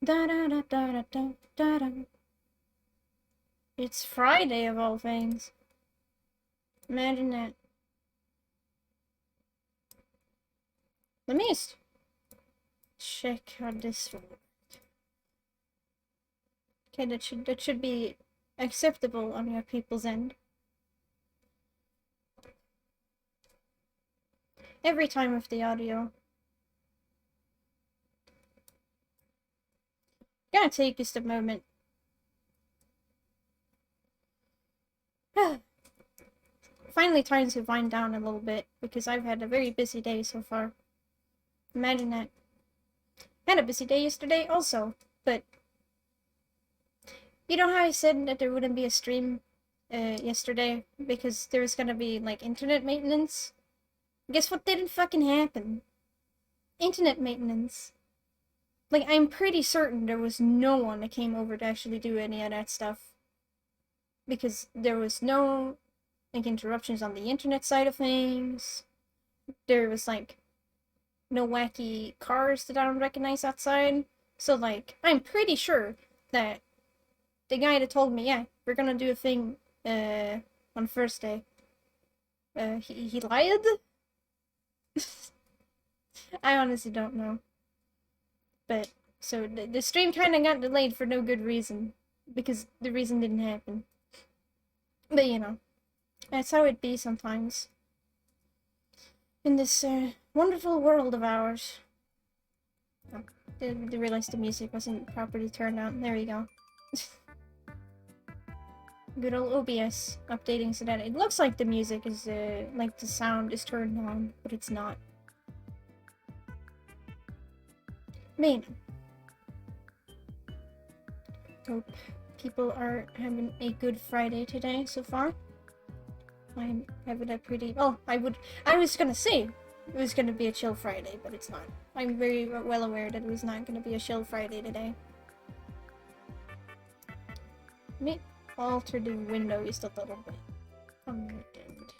Da da da da da da da da. It's Friday of all things. Imagine that. Let me just check how this works. Okay, that should be acceptable on your people's end. Every time with the audio. Gonna take just a moment. Finally time to wind down a little bit, because I've had a very busy day so far. Imagine that. Had a busy day yesterday also, but you know how I said that there wouldn't be a stream yesterday because there was gonna be like internet maintenance? Guess what didn't fucking happen? Internet maintenance. Like, I'm pretty certain there was no one that came over to actually do any of that stuff. Because there was no, like, interruptions on the internet side of things. There was, like, no wacky cars that I don't recognize outside. So, like, I'm pretty sure that the guy that told me, yeah, we're gonna do a thing, on first day, he lied? I honestly don't know. But, so, the stream kinda got delayed for no good reason. Because the reason didn't happen. But, you know, that's how it be sometimes. In this, wonderful world of ours. Oh, didn't realize the music wasn't properly turned on. There we go. Good old OBS updating so that it looks like the music is, like the sound is turned on, but it's not. Man. Hope people are having a good Friday today so far. I'm having a pretty... Oh, I was gonna say it was gonna be a chill Friday, but it's not. I'm very well aware that it was not gonna be a chill Friday today. Let me alter the window just a little bit from that end,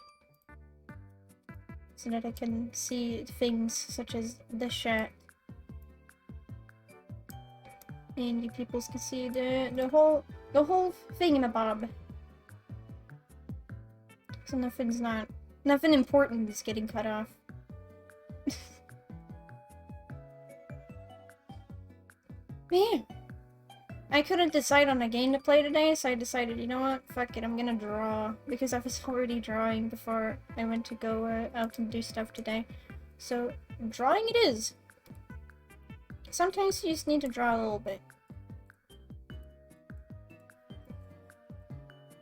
so that I can see things such as the chat. And you peoples can see the whole thingamabob. So nothing important is getting cut off. Man, I couldn't decide on a game to play today, so I decided, you know what, fuck it, I'm gonna draw, because I was already drawing before I went to go out and do stuff today. So, drawing it is. Sometimes you just need to draw a little bit.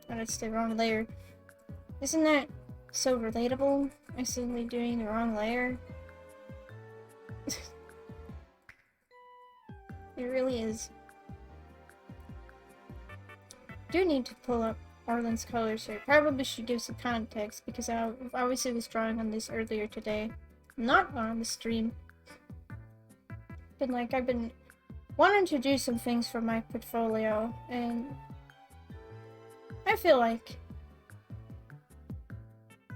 Oh, that's the wrong layer. Isn't that so relatable? Accidentally doing the wrong layer? It really is. Do need to pull up Arlen's colors here. Probably should give some context because I obviously was drawing on this earlier today. Not on the stream. But like, I've been wanting to do some things for my portfolio, and I feel like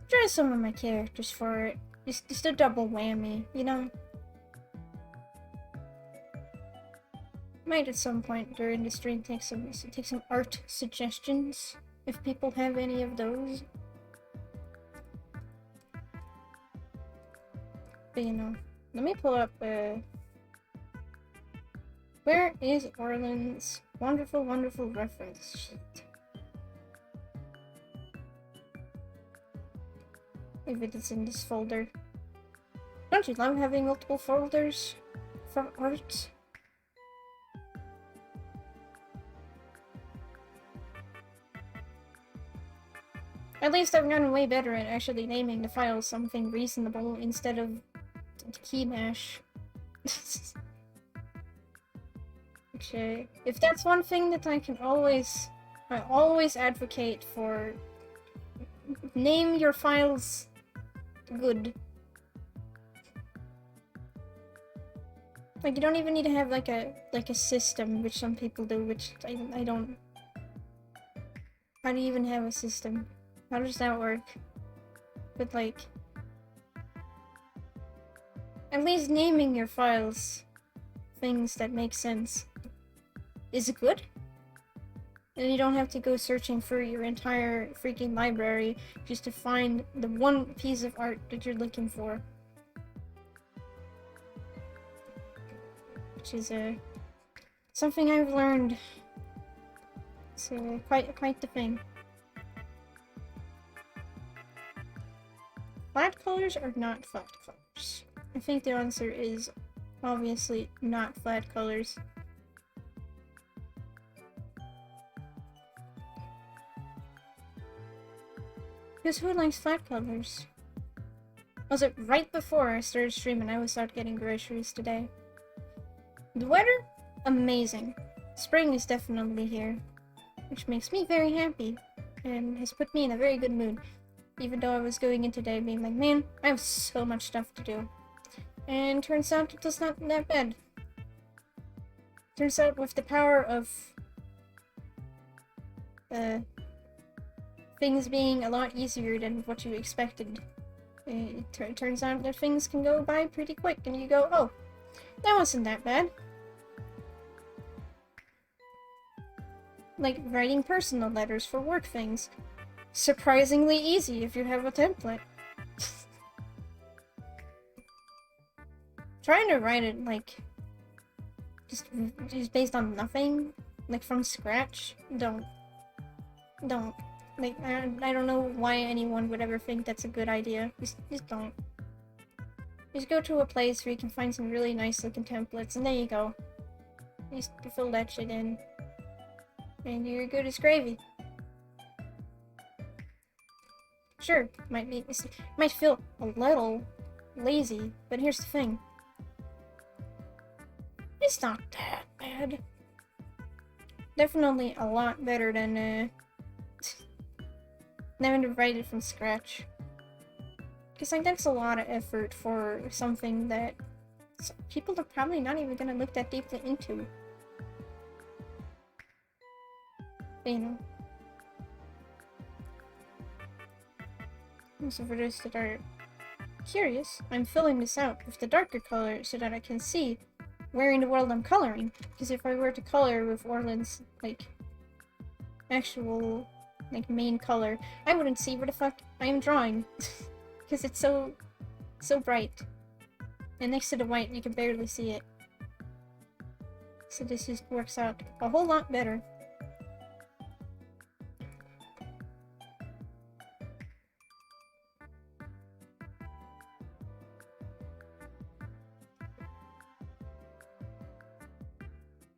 draw some of my characters for it. Just a double whammy, you know? Might at some point during the stream take some art suggestions, if people have any of those. But you know, let me pull up, where is Orland's wonderful, wonderful reference sheet? If it is in this folder. Don't you love having multiple folders for art? At least I've gotten way better at actually naming the file something reasonable instead of key mash. Which, if that's one thing that I always advocate for, name your files good. Like, you don't even need to have like a system, which some people do, which I don't. How do you even have a system? How does that work? But like, at least naming your files things that make sense. is good. And you don't have to go searching for your entire freaking library just to find the one piece of art that you're looking for. Which is something I've learned. It's quite the thing. Flat colors or not flat colors? I think the answer is obviously not flat colors. Because who likes flat colors? Was it right before I started streaming I was out getting groceries today? The weather? Amazing. Spring is definitely here. Which makes me very happy. And has put me in a very good mood. Even though I was going in today being like, man, I have so much stuff to do. And turns out it was not that bad. Turns out with the power of things being a lot easier than what you expected, it turns out that things can go by pretty quick and you go, oh, that wasn't that bad. Like writing personal letters for work things. Surprisingly easy if you have a template. Trying to write it like just based on nothing, like from scratch, don't. Like, I don't know why anyone would ever think that's a good idea. Just don't. Just go to a place where you can find some really nice looking templates, and there you go. Just fill that shit in. And you're good as gravy. Sure, might feel a little lazy, but here's the thing. It's not that bad. Definitely a lot better than, having to write it from scratch. Because, like, that's a lot of effort for something that people are probably not even gonna look that deeply into. But, you know. So for those that are curious, I'm filling this out with the darker color so that I can see where in the world I'm coloring. Because if I were to color with Orland's, like, actual, like, main color, I wouldn't see where the fuck I am drawing. Because it's so bright. And next to the white, you can barely see it. So this just works out a whole lot better.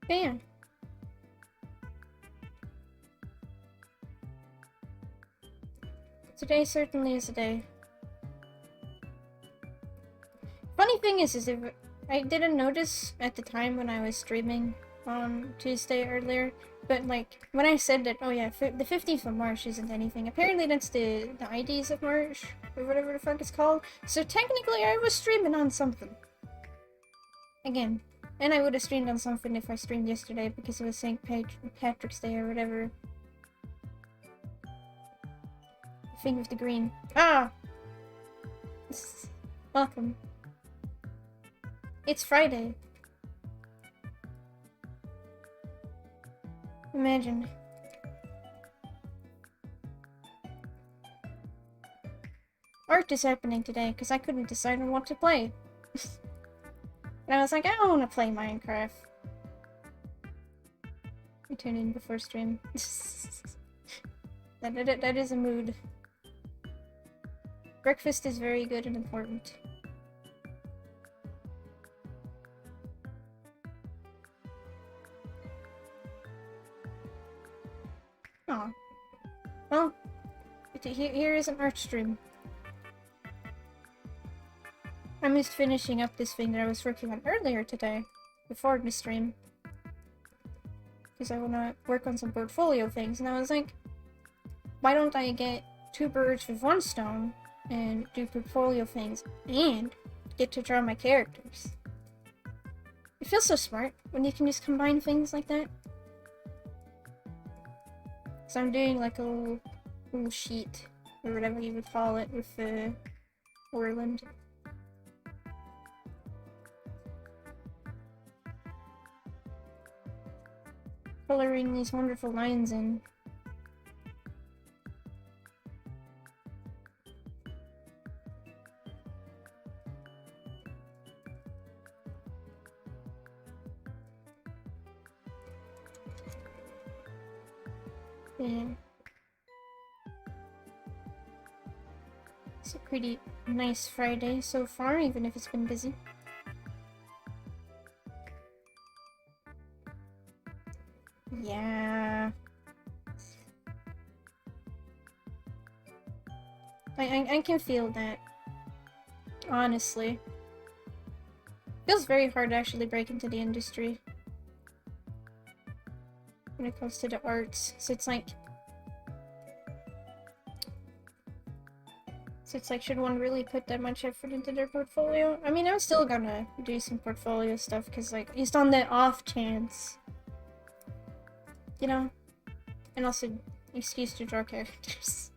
Yeah. Today certainly is a day. Funny thing is if I didn't notice at the time when I was streaming on Tuesday earlier, but like when I said that, oh yeah, the 15th of March isn't anything. Apparently that's the IDs of March or whatever the fuck it's called. So technically I was streaming on something. Again. And I would have streamed on something if I streamed yesterday because it was St. Patrick's Day or whatever. The thing with the green. Ah! Welcome. It's Friday. Imagine. Art is happening today because I couldn't decide on what to play. And I was like, I don't want to play Minecraft. I tune in before stream. That is a mood. Breakfast is very good and important. Aw. Well, here is an art stream. I'm just finishing up this thing that I was working on earlier today, before the stream. Because I want to work on some portfolio things, and I was like, why don't I get 2 birds with 1 stone, and do portfolio things, and get to draw my characters? It feels so smart when you can just combine things like that. So I'm doing like a little sheet, or whatever you would call it, with Orland. coloring these wonderful lines in. Yeah. It's a pretty nice Friday so far, even if it's been busy. Yeah. I can feel that. Honestly. Feels very hard to actually break into the industry when it comes to the arts. So it's like, should one really put that much effort into their portfolio? I mean, I'm still gonna do some portfolio stuff, because, like, just on the off chance. You know? And also, excuse to draw characters.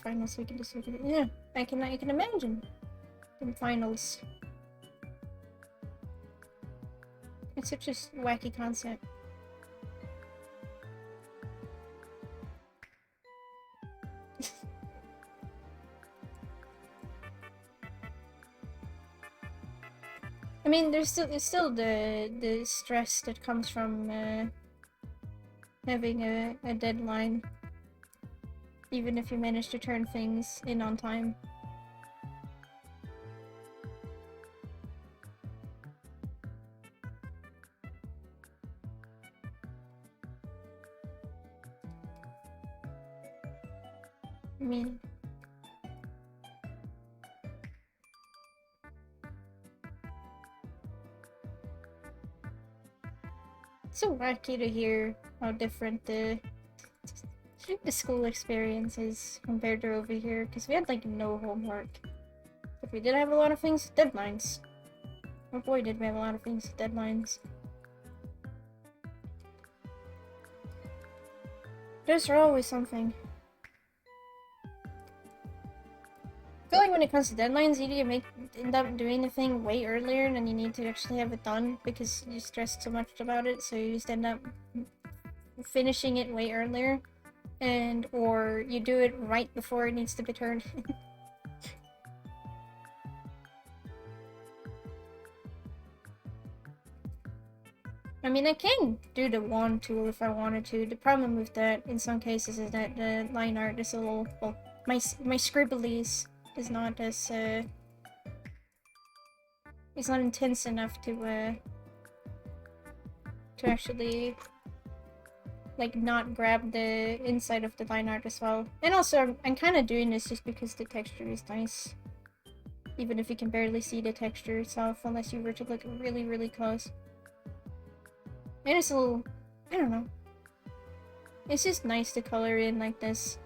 Finals, we can just look at it. Yeah, I can imagine. In finals. It's such a wacky concept. I mean, there's still the stress that comes from having a deadline, even if you manage to turn things in on time. I mean, it's so wacky to hear how different the school experience is compared to over here, because we had like no homework. But we did have a lot of things with deadlines. Oh boy, did we have a lot of things with deadlines. There's always something. I feel like when it comes to deadlines, you either end up doing the thing way earlier than you need to actually have it done because you stressed so much about it, so you just end up finishing it way earlier, or you do it right before it needs to be turned in. I mean, I can do the wand tool if I wanted to. The problem with that, in some cases, is that the line art is a little, well, my scribblies is not as, it's not intense enough to actually, like, not grab the inside of the line art as well. And also, I'm kind of doing this just because the texture is nice. Even if you can barely see the texture itself, unless you were to look really, really close. And it's a little, I don't know. It's just nice to color in like this.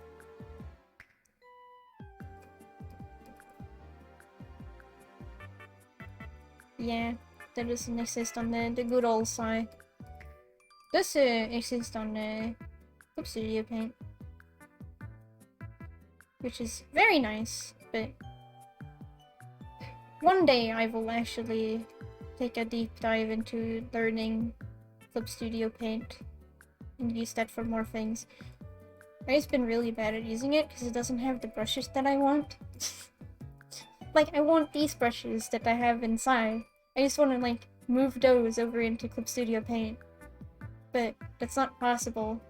Yeah, that doesn't exist on the good old side. Does exist on Clip Studio Paint, which is very nice, but one day I will actually take a deep dive into learning Clip Studio Paint and use that for more things. I've just been really bad at using it because it doesn't have the brushes that I want. Like, I want these brushes that I have inside. I just want to, like, move those over into Clip Studio Paint. But that's not possible.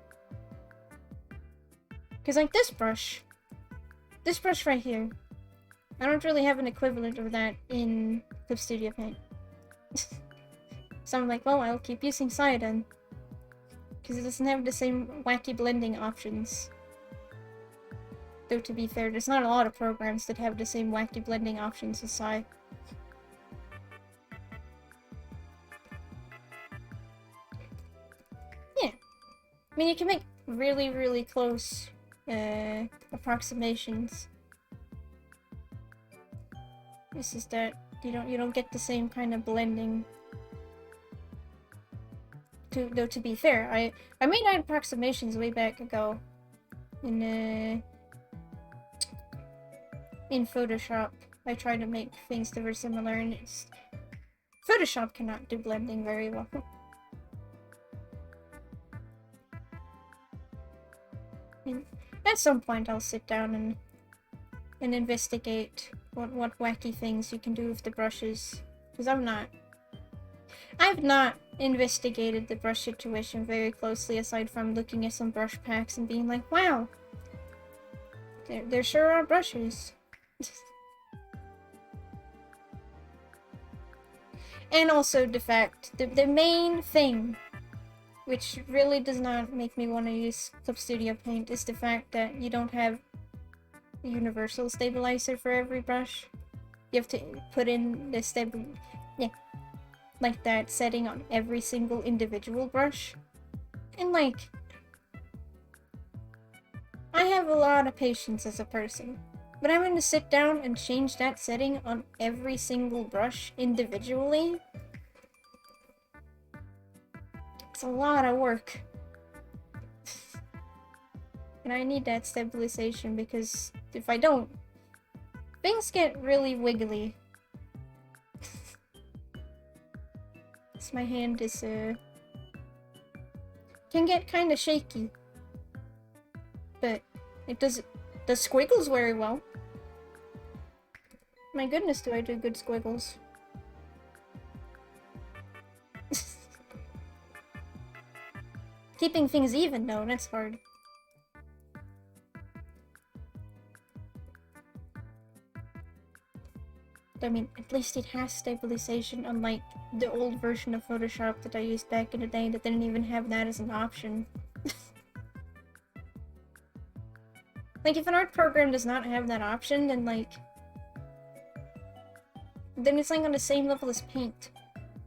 Because, like, this brush right here, I don't really have an equivalent of that in Clip Studio Paint. So I'm like, well, I'll keep using Cyan. Because it doesn't have the same wacky blending options. Though, to be fair, there's not a lot of programs that have the same wacky blending options as Cyan. Yeah. I mean, you can make really, really close approximations. It's just that you don't get the same kind of blending. Though, to be fair, I made approximations way back ago in Photoshop. I tried to make things that were similar, and Photoshop cannot do blending very well. And at some point I'll sit down and investigate what wacky things you can do with the brushes. Because I've not investigated the brush situation very closely aside from looking at some brush packs and being like, wow, there sure are brushes. And also the fact, the main thing, which really does not make me want to use Clip Studio Paint, is the fact that you don't have a universal stabilizer for every brush. You have to put in the like that setting on every single individual brush. And like, I have a lot of patience as a person, but I'm going to sit down and change that setting on every single brush individually. It's a lot of work. And I need that stabilization because if I don't, things get really wiggly. My hand is, can get kinda shaky. But it does squiggles very well. My goodness, do I do good squiggles. Keeping things even, though, that's hard. I mean, at least it has stabilization, unlike the old version of Photoshop that I used back in the day that didn't even have that as an option. Like, if an art program does not have that option, then like... then it's like on the same level as Paint.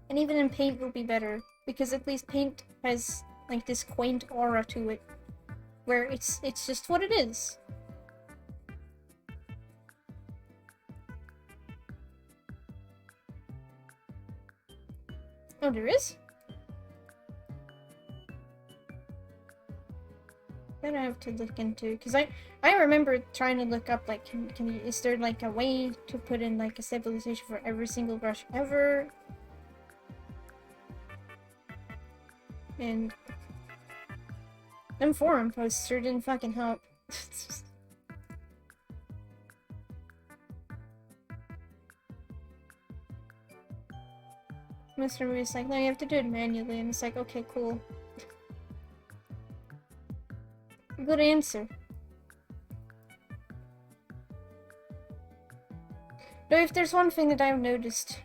And even in Paint will be better, because at least Paint has like this quaint aura to it, where it's just what it is. Oh, there is? That I have to look into, because I remember trying to look up, like, is there like a way to put in like a stabilization for every single brush ever? And them forum posts sure didn't fucking help. Mr. Movie's like, no, you have to do it manually, and it's like, okay, cool. Good answer. Though if there's one thing that I've noticed,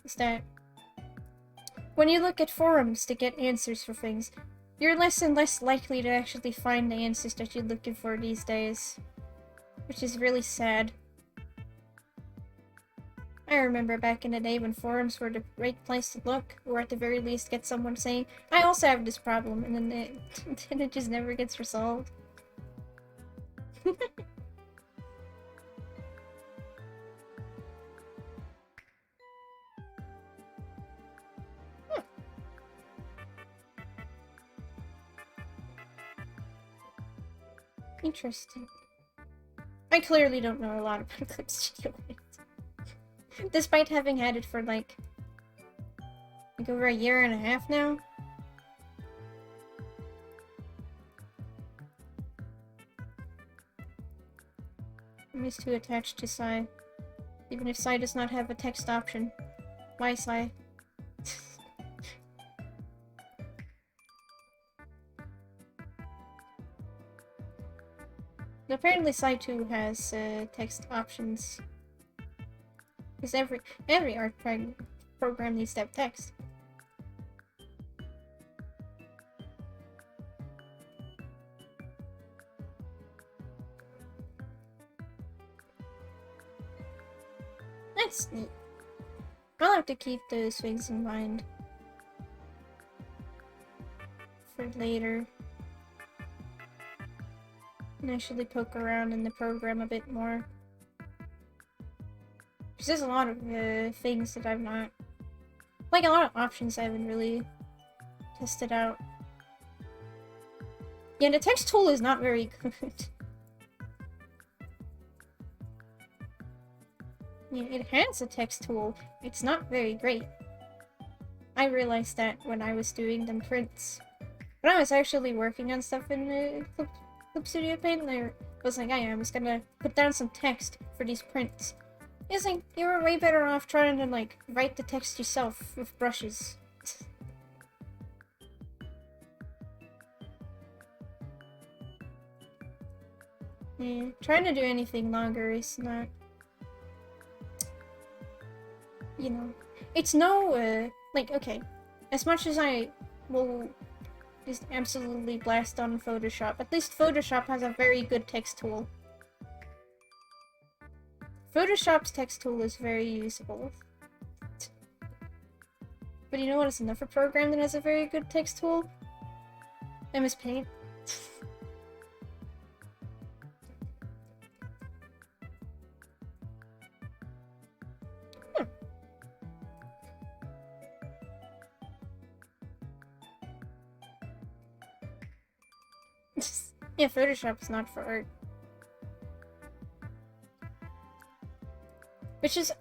is that when you look at forums to get answers for things, you're less and less likely to actually find the answers that you're looking for these days. Which is really sad. I remember back in the day when forums were the right place to look, or at the very least get someone saying, I also have this problem, and then it just never gets resolved. Interesting. I clearly don't know a lot about Clip Studio Paint. Despite having had it for like over a year and a half now. I'm just too attached to Psy. Even if Psy does not have a text option. Why Psy? Apparently Psy 2 has text options. Because every art program needs to have text. That's neat. I'll have to keep those things in mind for later. And actually poke around in the program a bit more. Because there's a lot of things that I've not... like, a lot of options I haven't really tested out. Yeah, the text tool is not very good. Yeah, it has a text tool. It's not very great. I realized that when I was doing them prints. When I was actually working on stuff in Clip Studio Paint, and I was like, I'm just gonna put down some text for these prints. It's like, you were way better off trying to, like, write the text yourself with brushes. Yeah, trying to do anything longer is not... You know, it's no, like, okay, as much as I will just absolutely blast on Photoshop, at least Photoshop has a very good text tool. Photoshop's text tool is very usable. But you know what is another program that has a very good text tool? MS Paint. Yeah, Photoshop is not for art. Which is...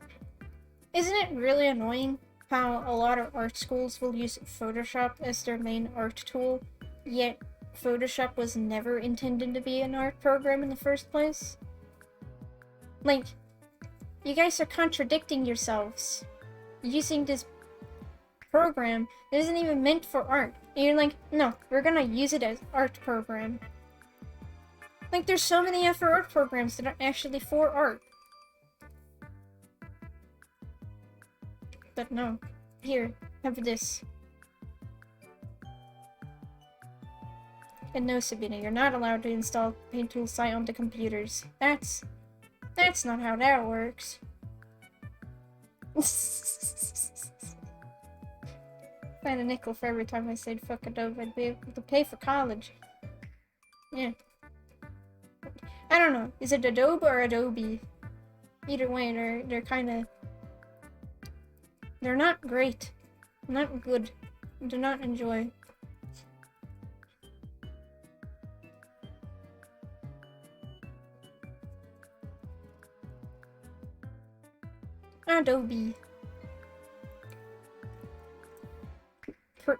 Isn't it really annoying how a lot of art schools will use Photoshop as their main art tool, yet Photoshop was never intended to be an art program in the first place? Like, you guys are contradicting yourselves. Using this program that isn't even meant for art. And you're like, no, we're gonna use it as art program. Like, there's so many other art programs that are actually for art. But no. Here, have this. And no, Sabina, you're not allowed to install Paint Tool site onto computers. That's not how that works. Find a nickel for every time I said fuck Adobe, I'd be able to pay for college. Yeah. I don't know. Is it Adobe or Adobe? Either way, they're kinda... They're not great. Not good. Do not enjoy. Adobe.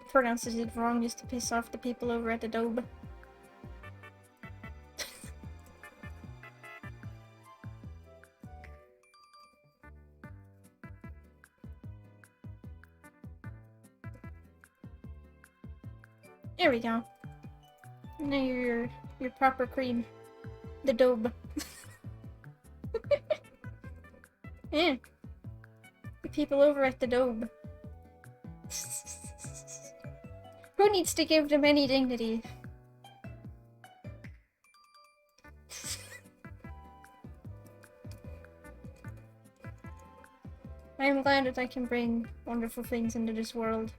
Pronounces it wrong just to piss off the people over at Adobe. There we go. Now you're your proper cream. The Adobe. Yeah. The people over at the Adobe. Who needs to give them any dignity? I am glad that I can bring wonderful things into this world.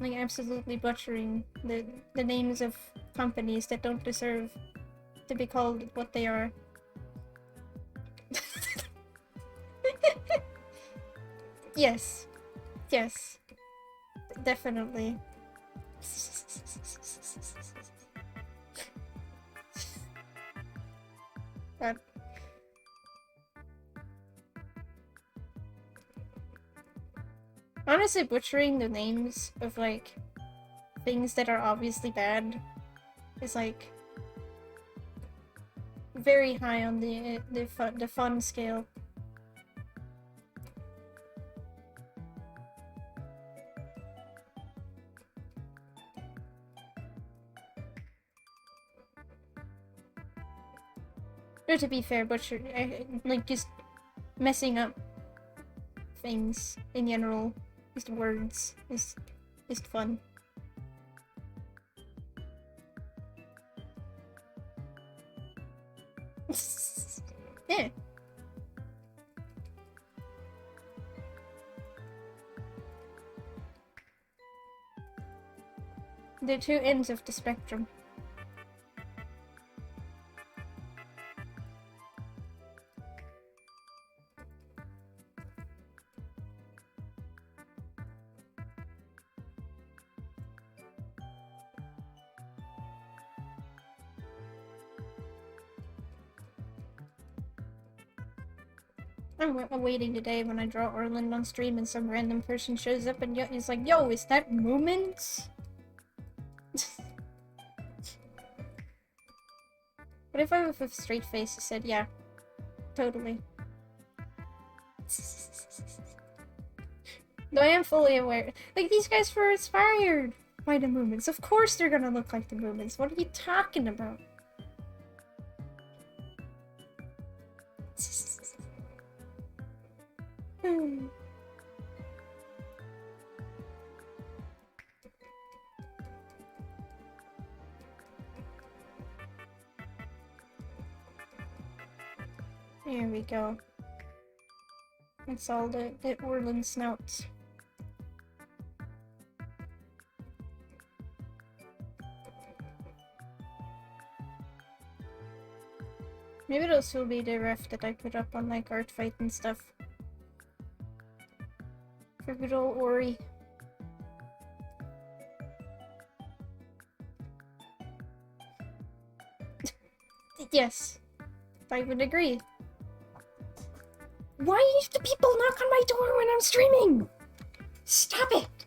Like, absolutely butchering the names of companies that don't deserve to be called what they are. Yes. Yes. Definitely. But honestly, butchering the names of, like, things that are obviously bad is, like, very high on the fun scale. Or to be fair, like, just messing up things in general, just words, is fun. Yeah. They're two ends of the spectrum. I'm waiting today when I draw Orland on stream and some random person shows up and is like, yo, is that Moments? What if I with a straight face said, yeah, totally. Though I am fully aware. Like, these guys were inspired by the movements. Of course they're gonna look like the movements. What are you talking about? There we go. That's all the Orland snouts. Maybe those will be the ref that I put up on like art fight and stuff. For good old Ori. Yes, I would agree. Why do people knock on my door when I'm streaming? Stop it!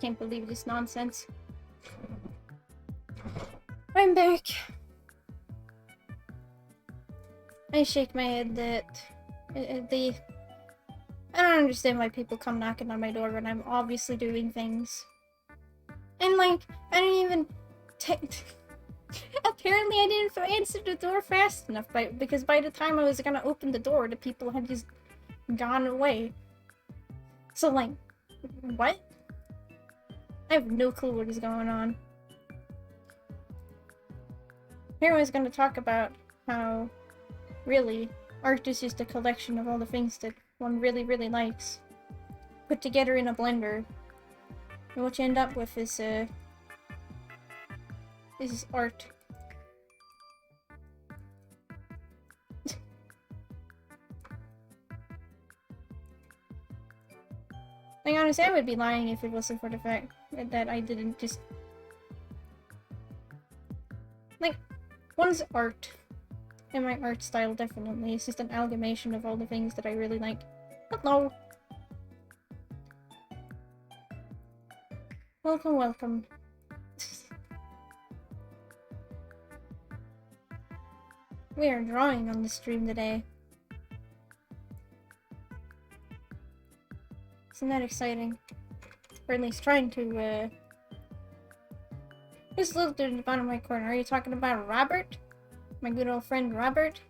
Can't believe this nonsense. I'm back. I shake my head that I don't understand why people come knocking on my door when I'm obviously doing things. And like, I didn't even apparently I didn't answer the door fast enough because by the time I was gonna open the door, the people had just gone away. So like, what? I have no clue what is going on. Here I was gonna talk about how, really, art is just a collection of all the things that one really, really likes, put together in a blender. And what you end up with is art. Like, honestly, I would be lying if it wasn't for the fact that I didn't just... Like, one's art, and my art style definitely is just an amalgamation of all the things that I really like. Hello! Welcome, welcome. We are drawing on the stream today. Isn't that exciting? Or at least trying to, Who's little dude in the bottom right corner? Are you talking about Robert? My good old friend Robert?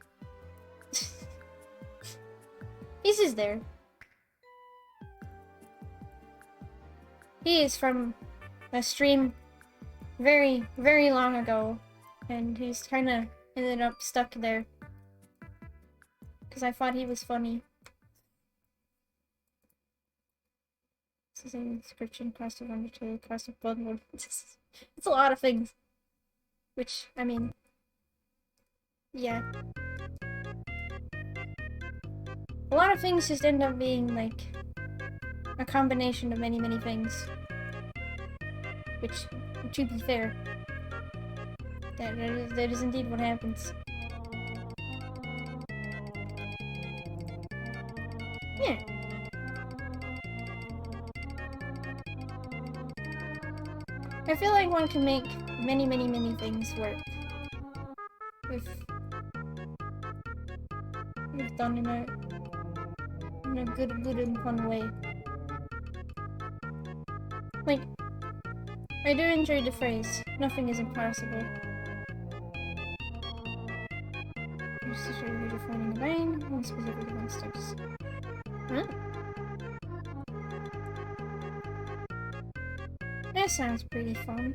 He's just there. He is from a stream very, very long ago. And he's kinda ended up stuck there. Because I thought he was funny. This is a description, cost of undertale, cost of bloodwood. It's a lot of things. Which, I mean... Yeah. A lot of things just end up being, like, a combination of many, many things. Which, to be fair, that is indeed what happens. Yeah. I feel like one can make many, many, many things work. If done in a good and fun way. Like, I do enjoy the phrase, nothing is impossible. Just to show you defining the brain, one specific event steps. Huh? That sounds pretty fun.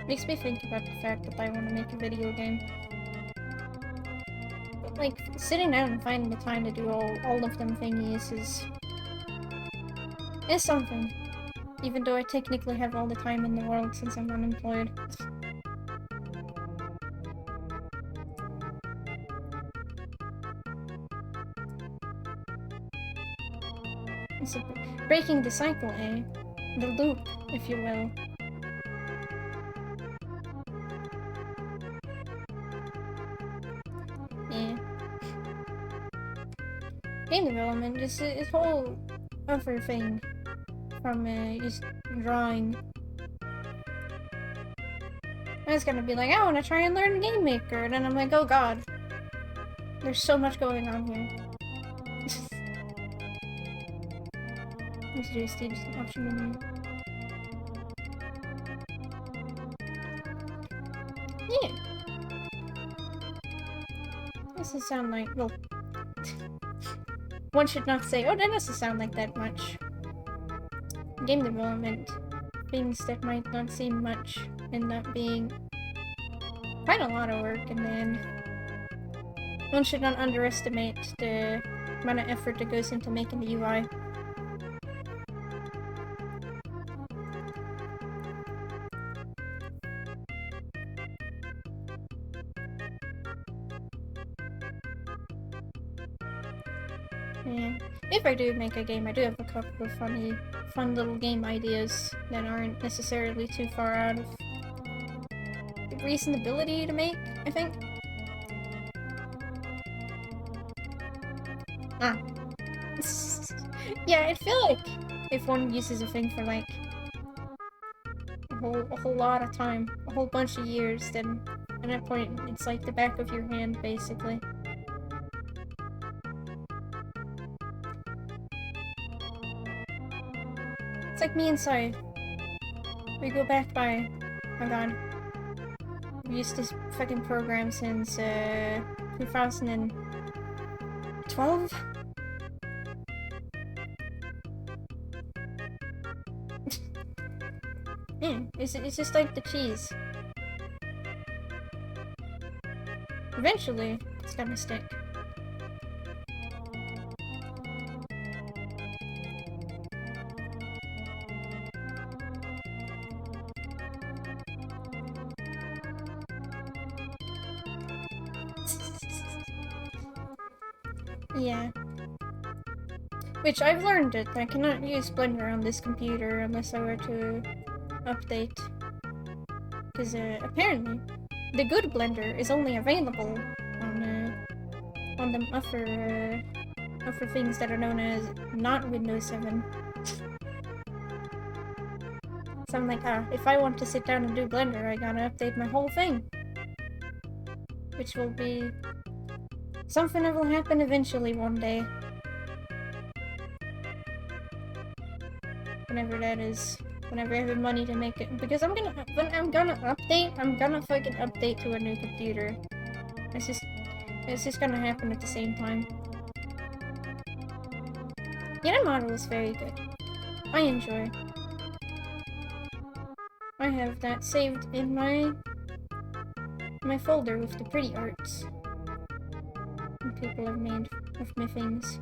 Makes me think about the fact that I want to make a video game. But, like, sitting down and finding the time to do all of them thingies is something. Even though I technically have all the time in the world since I'm unemployed. It's breaking the cycle, eh? The loop, if you will. game development is a whole other thing from just drawing. I was gonna be like, I want to try and learn Game Maker, and then I'm like, oh god, there's so much going on here. Let's do a stage option menu. Yeah. This doesn't sound like, well, one should not say, oh, that doesn't sound like that much. Game development, things that might not seem much, end up being quite a lot of work in the end. One should not underestimate the amount of effort that goes into making the UI. Yeah. If I do make a game, I do have a couple of fun little game ideas that aren't necessarily too far out of the reasonability to make, I think. Ah. Yeah, I feel like if one uses a thing for like a whole lot of time, a whole bunch of years, then at that point it's like the back of your hand, basically. It's like me and Sai. We go back by, oh god, we used this fucking program since 2012? Yeah, it's just like the cheese. Eventually, it's gonna stick. Yeah. Which I've learned that I cannot use Blender on this computer unless I were to update. Because apparently, the good Blender is only available on the other things that are known as not Windows 7. So I'm like, if I want to sit down and do Blender, I gotta update my whole thing. Which will be something that will happen eventually one day. Whenever that is. Whenever I have the money to make it. Because when I'm gonna update, I'm gonna fucking update to a new computer. It's just gonna happen at the same time. Yeah, that model is very good. I enjoy. I have that saved in my folder with the pretty arts that people have made of my things.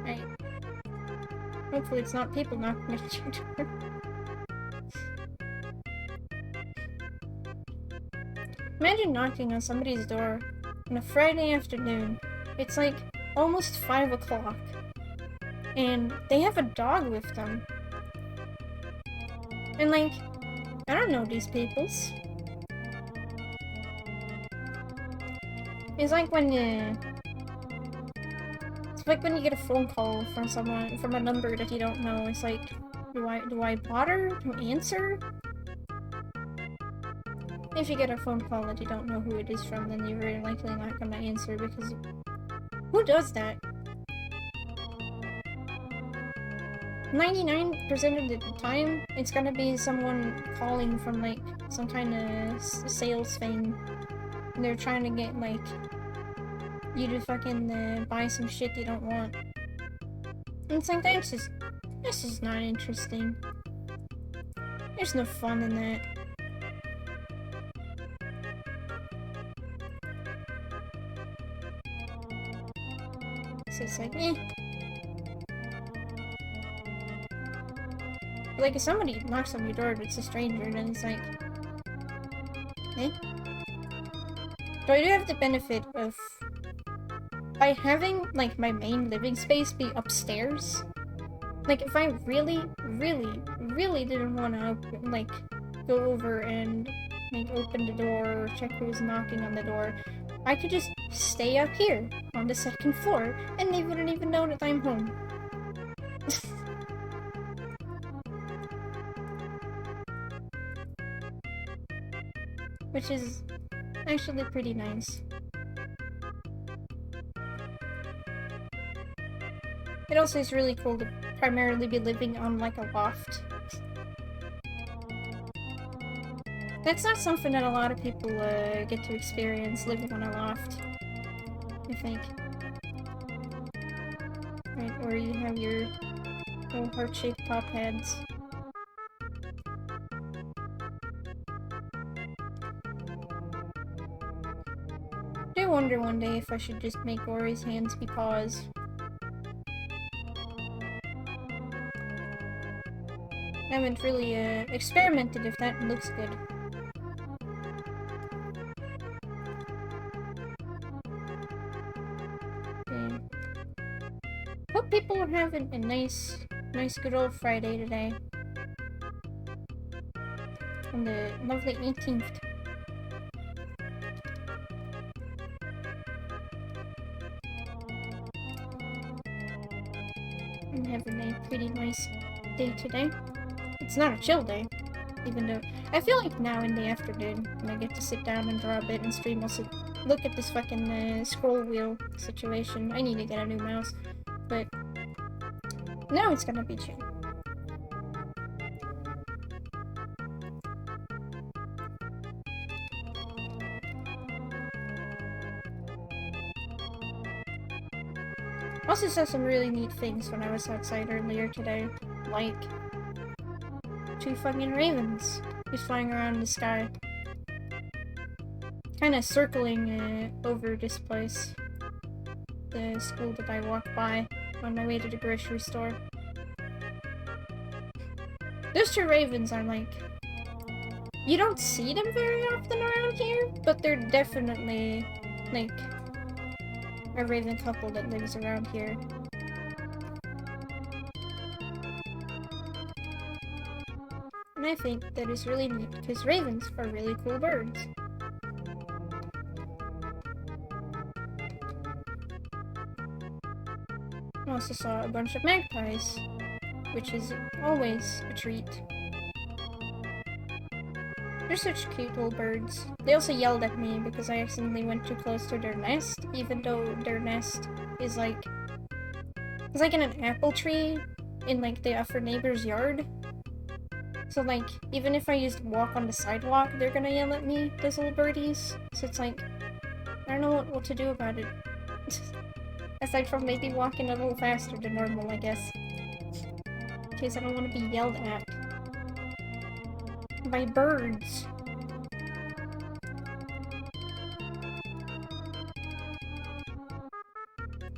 Right. Hopefully it's not people knocking at your door. Imagine knocking on somebody's door on a Friday afternoon. It's like almost 5 o'clock. And they have a dog with them. And like, I don't know these peoples. It's like when you get a phone call from someone, from a number that you don't know. It's like, do I bother to answer? If you get a phone call that you don't know who it is from, then you're very likely not gonna answer, because who does that? 99% of the time, it's gonna be someone calling from like some kind of sales thing. And they're trying to get like you to fucking buy some shit you don't want. And it's like, that's just not interesting. There's no fun in that. So it's like, eh. But like, if somebody knocks on your door, but it's a stranger, then it's like, eh? So I do have the benefit of, by having like my main living space be upstairs, like if I really, really, really didn't want to like go over and like open the door or check who was knocking on the door, I could just stay up here on the second floor and they wouldn't even know that I'm home. Which is actually pretty nice. It also is really cool to primarily be living on like a loft. That's not something that a lot of people get to experience, living on a loft, I think. Right, where you have your little heart-shaped pop heads. I do wonder one day if I should just make Ori's hands be paws. I haven't really experimented if that looks good. Okay. Hope people are having a nice good old Friday today. On the lovely 18th. I'm having a pretty nice day today. It's not a chill day, even though I feel like now in the afternoon when I get to sit down and draw a bit and stream, also look at this fucking scroll wheel situation. I need to get a new mouse, but now it's gonna be chill. I also saw some really neat things when I was outside earlier today, like 2 fucking ravens just flying around the sky. Kind of circling over this place. The school that I walk by on my way to the grocery store. Those 2 ravens are like... You don't see them very often around here, but they're definitely like a raven couple that lives around here. And I think that is really neat, because ravens are really cool birds. I also saw a bunch of magpies, which is always a treat. They're such cute little birds. They also yelled at me because I accidentally went too close to their nest, even though their nest is like... It's like in an apple tree in like the upper neighbor's yard. So like, even if I used to walk on the sidewalk, they're gonna yell at me, those little birdies. So it's like, I don't know what to do about it. Aside from maybe walking a little faster than normal, I guess. In case I don't want to be yelled at. By birds.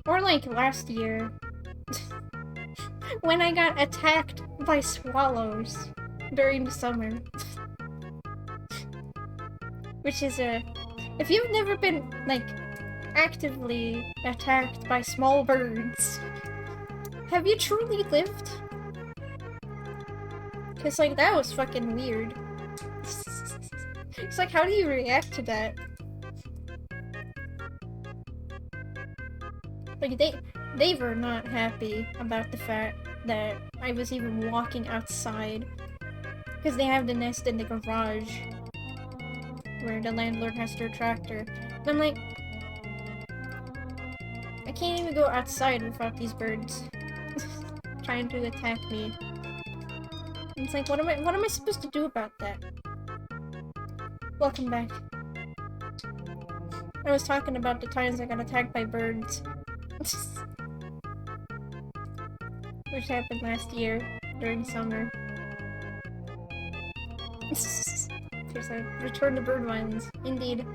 Or like last year. When I got attacked by swallows during the summer. Which is if you've never been, like, actively attacked by small birds, have you truly lived? Cause, like, that was fucking weird. It's like, how do you react to that? Like, they were not happy about the fact that I was even walking outside. Because they have the nest in the garage. Where the landlord has their tractor. And I'm like... I can't even go outside without these birds. Trying to attack me. And it's like, what am I supposed to do about that? Welcome back. I was talking about the times I got attacked by birds. Which happened last year, during summer. Here's a return to bird violence. Indeed.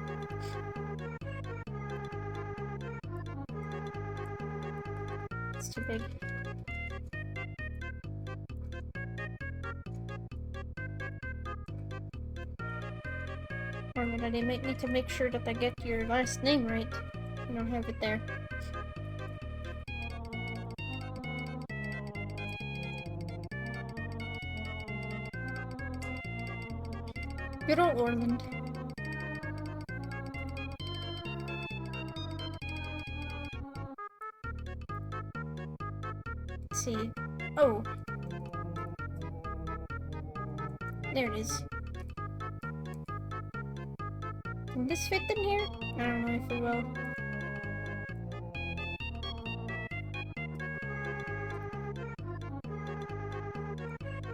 It's too big. Or they might need to make sure that I get your last name right. I don't have it there. Good old Orland. Let's see. Oh. There it is. Can this fit in here? I don't know if it will.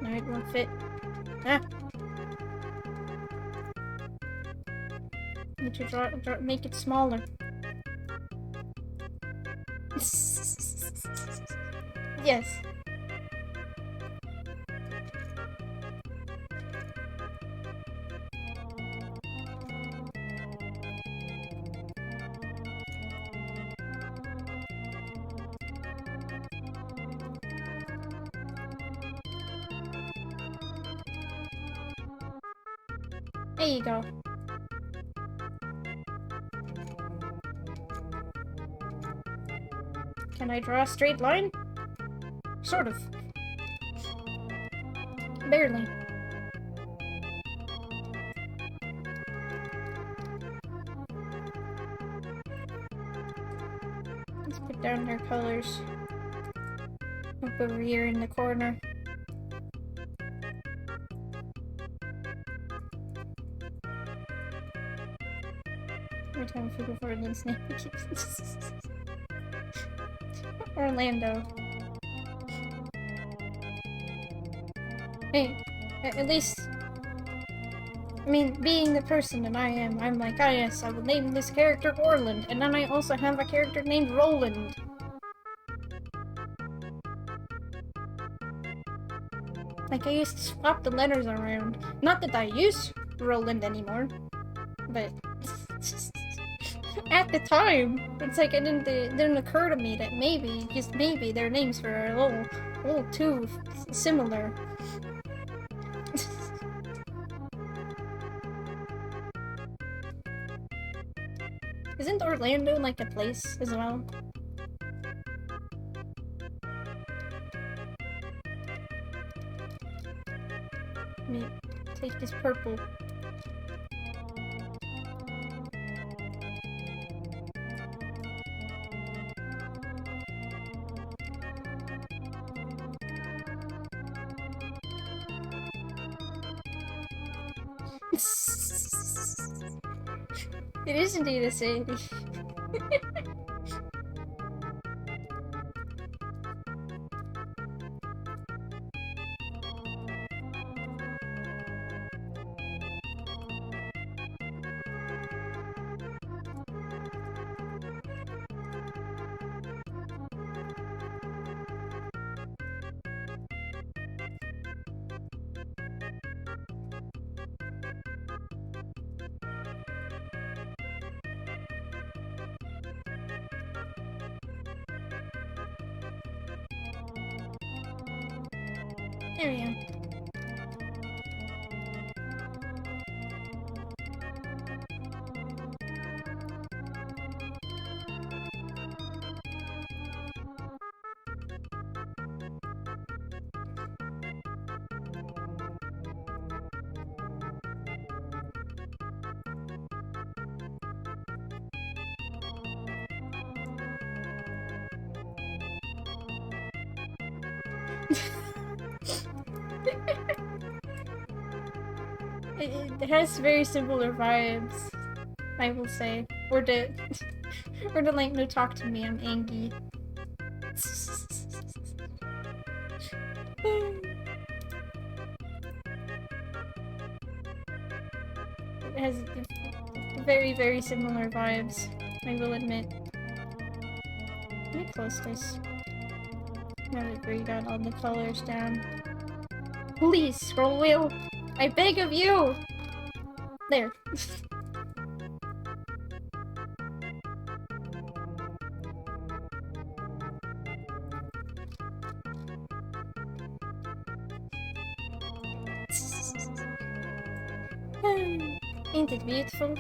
No, it won't fit. Ah! Need to make it smaller. Yes. There you go. Can I draw a straight line? Sort of. Barely. Let's put down their colors. Up over here in the corner. Every time I figure for Orland's name, Orlando. Hey, at least, I mean, being the person that I am, I'm like, ah yes, I will name this character Orland, and then I also have a character named Roland. Like, I used to swap the letters around. Not that I use Roland anymore, but at the time, it's like it didn't occur to me that maybe, just maybe, their names were a little too similar. Isn't Orlando like a place as well? Let me take this purple. It is indeed a city. There we go. It has very similar vibes, I will say. Or the like, no, talk to me, I'm angry. It has very, very similar vibes, I will admit. Let me close this. Now that we got all the colors down. Please, scroll wheel! I beg of you! There. Ain't it beautiful?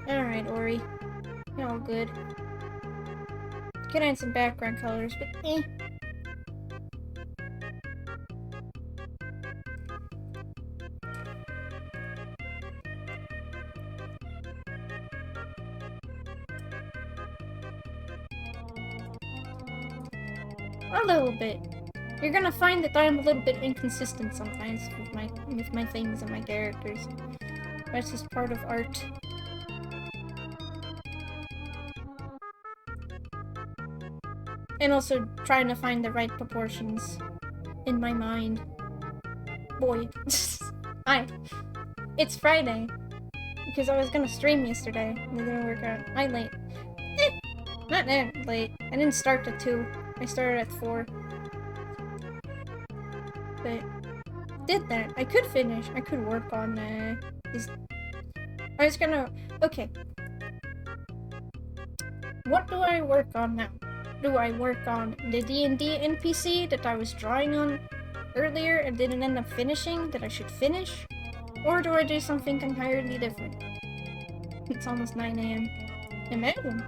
Alright, Ori. You're all good. Could add some background colors, but eh. A little bit. You're gonna find that I'm a little bit inconsistent sometimes with my things and my characters. That's just part of art. And also trying to find the right proportions in my mind. Boy. Hi. It's Friday. Because I was gonna stream yesterday, and it didn't work out. I'm late. Not that late. I didn't start at 2. I started at 4. But did that. I could finish. I could work on these. I was gonna. Okay. What do I work on now? Do I work on the D&D NPC that I was drawing on earlier and didn't end up finishing that I should finish? Or do I do something entirely different? It's almost 9 AM. Imagine.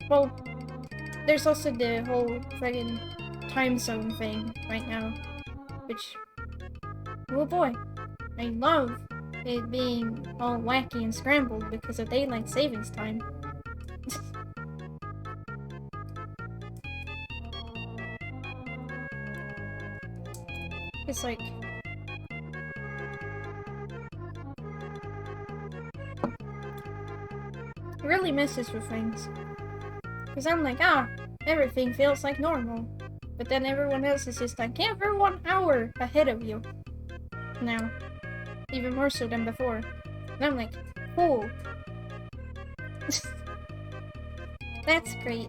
Well, there's also the whole friggin' time zone thing right now, which, oh boy, I love it being all wacky and scrambled because of daylight savings time. It's like, it really messes with things. Because I'm like, everything feels like normal. But then everyone else is just like, yeah, we're 1 hour ahead of you now. Even more so than before. And I'm like, cool. That's great.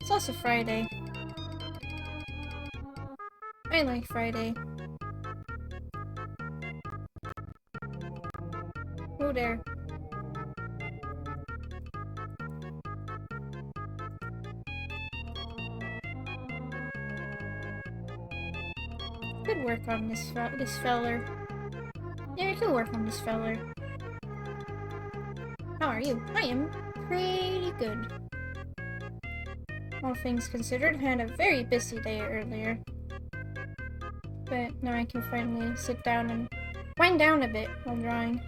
It's also Friday. I like Friday. Oh, there. Could work on this feller. Yeah, I could work on this feller. How are you? I am pretty good. All things considered, had a very busy day earlier. But now I can finally sit down and wind down a bit while drawing.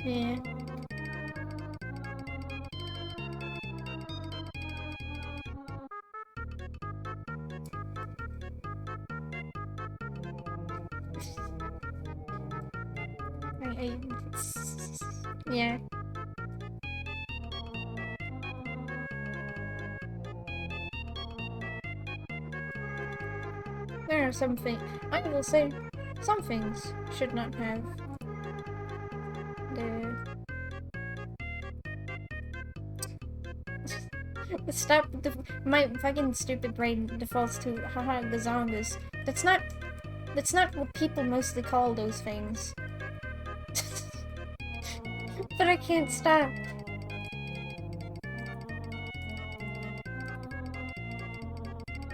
Yeah. Yeah. There are some things, I will say, some things should not have Stop, my fucking stupid brain defaults to, haha, the zombies. That's not what people mostly call those things. But I can't stop.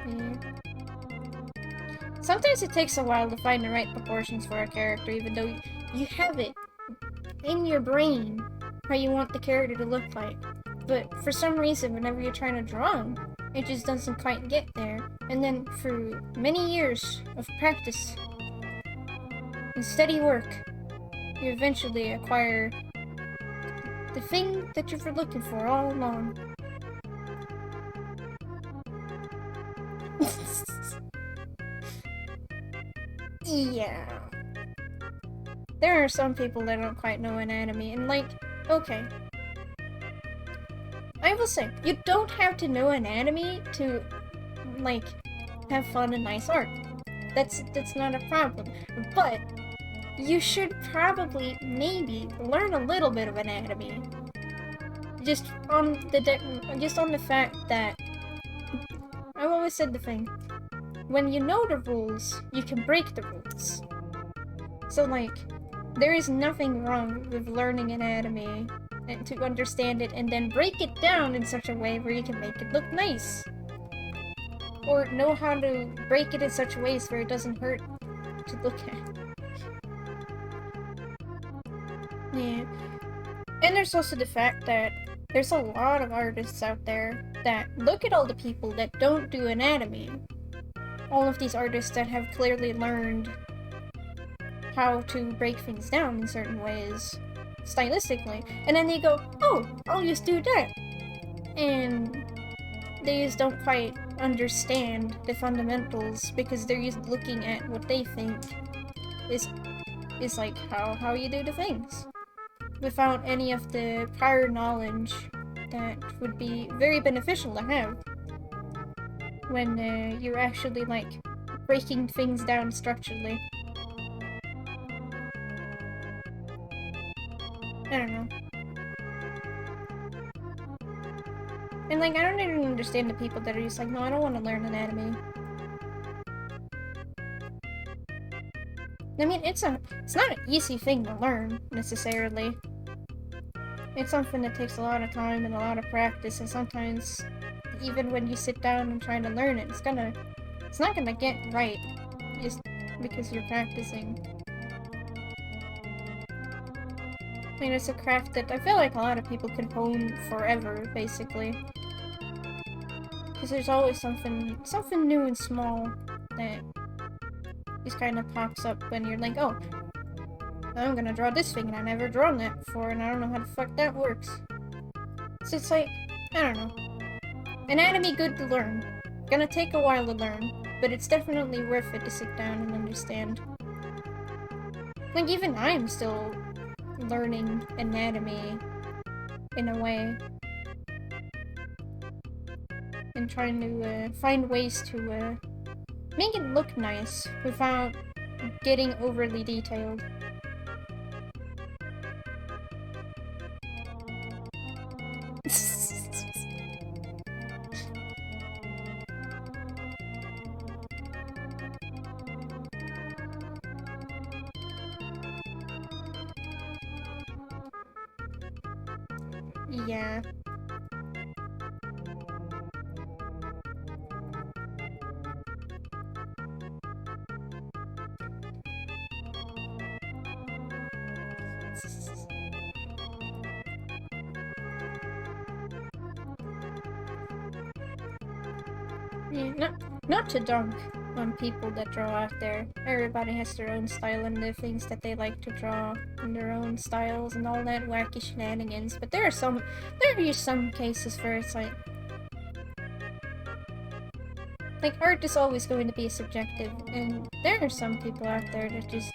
Yeah. Sometimes it takes a while to find the right proportions for a character, even though you have it in your brain how you want the character to look like. But for some reason, whenever you're trying to draw them, it just doesn't quite get there. And then through many years of practice and steady work, you eventually acquire the thing that you've been looking for all along. Yeah. There are some people that don't quite know anatomy, and like, okay. I will say, you don't have to know anatomy to, like, have fun and nice art. That's not a problem. But you should probably, maybe, learn a little bit of anatomy. Just on the fact that I've always said the thing. When you know the rules, you can break the rules. So, like, there is nothing wrong with learning anatomy and to understand it and then break it down in such a way where you can make it look nice. Or know how to break it in such ways where it doesn't hurt to look at. Yeah. And there's also the fact that there's a lot of artists out there that look at all the people that don't do anatomy. All of these artists that have clearly learned how to break things down in certain ways, stylistically, and then they go, oh, I'll just do that. And they just don't quite understand the fundamentals because they're just looking at what they think is like how you do the things without any of the prior knowledge that would be very beneficial to have when you're actually like breaking things down structurally. I don't know. And like I don't even understand the people that are just like, no, I don't want to learn anatomy. I mean, it's not an easy thing to learn necessarily. It's something that takes a lot of time and a lot of practice, and sometimes even when you sit down and try to learn it, it's not gonna get right just because you're practicing. I mean, it's a craft that I feel like a lot of people could hone forever, basically. Because there's always something new and small that just kind of pops up when you're like, oh, I'm gonna draw this thing and I've never drawn that before and I don't know how the fuck that works. So it's like, I don't know. Anatomy good to learn. Gonna take a while to learn, but it's definitely worth it to sit down and understand. Like, even I'm still learning anatomy in a way. And trying to find ways to make it look nice without getting overly detailed. Yeah. Yeah, not to dunk on people that draw out there. Everybody has their own style and the things that they like to draw in their own styles and all that wacky shenanigans. But there are some cases where it's like art is always going to be subjective, and there are some people out there that just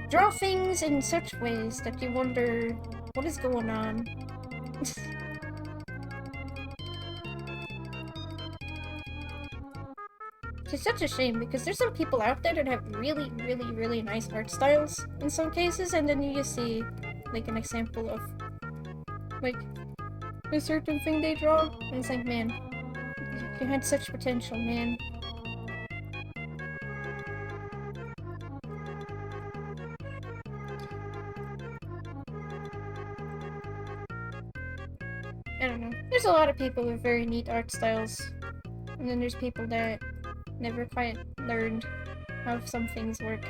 draw things in such ways that you wonder what is going on. It's such a shame because there's some people out there that have really, really, really nice art styles in some cases, and then you just see like an example of like a certain thing they draw, and it's like, man, you had such potential, man. I don't know. There's a lot of people with very neat art styles, and then there's people that never quite learned how some things work.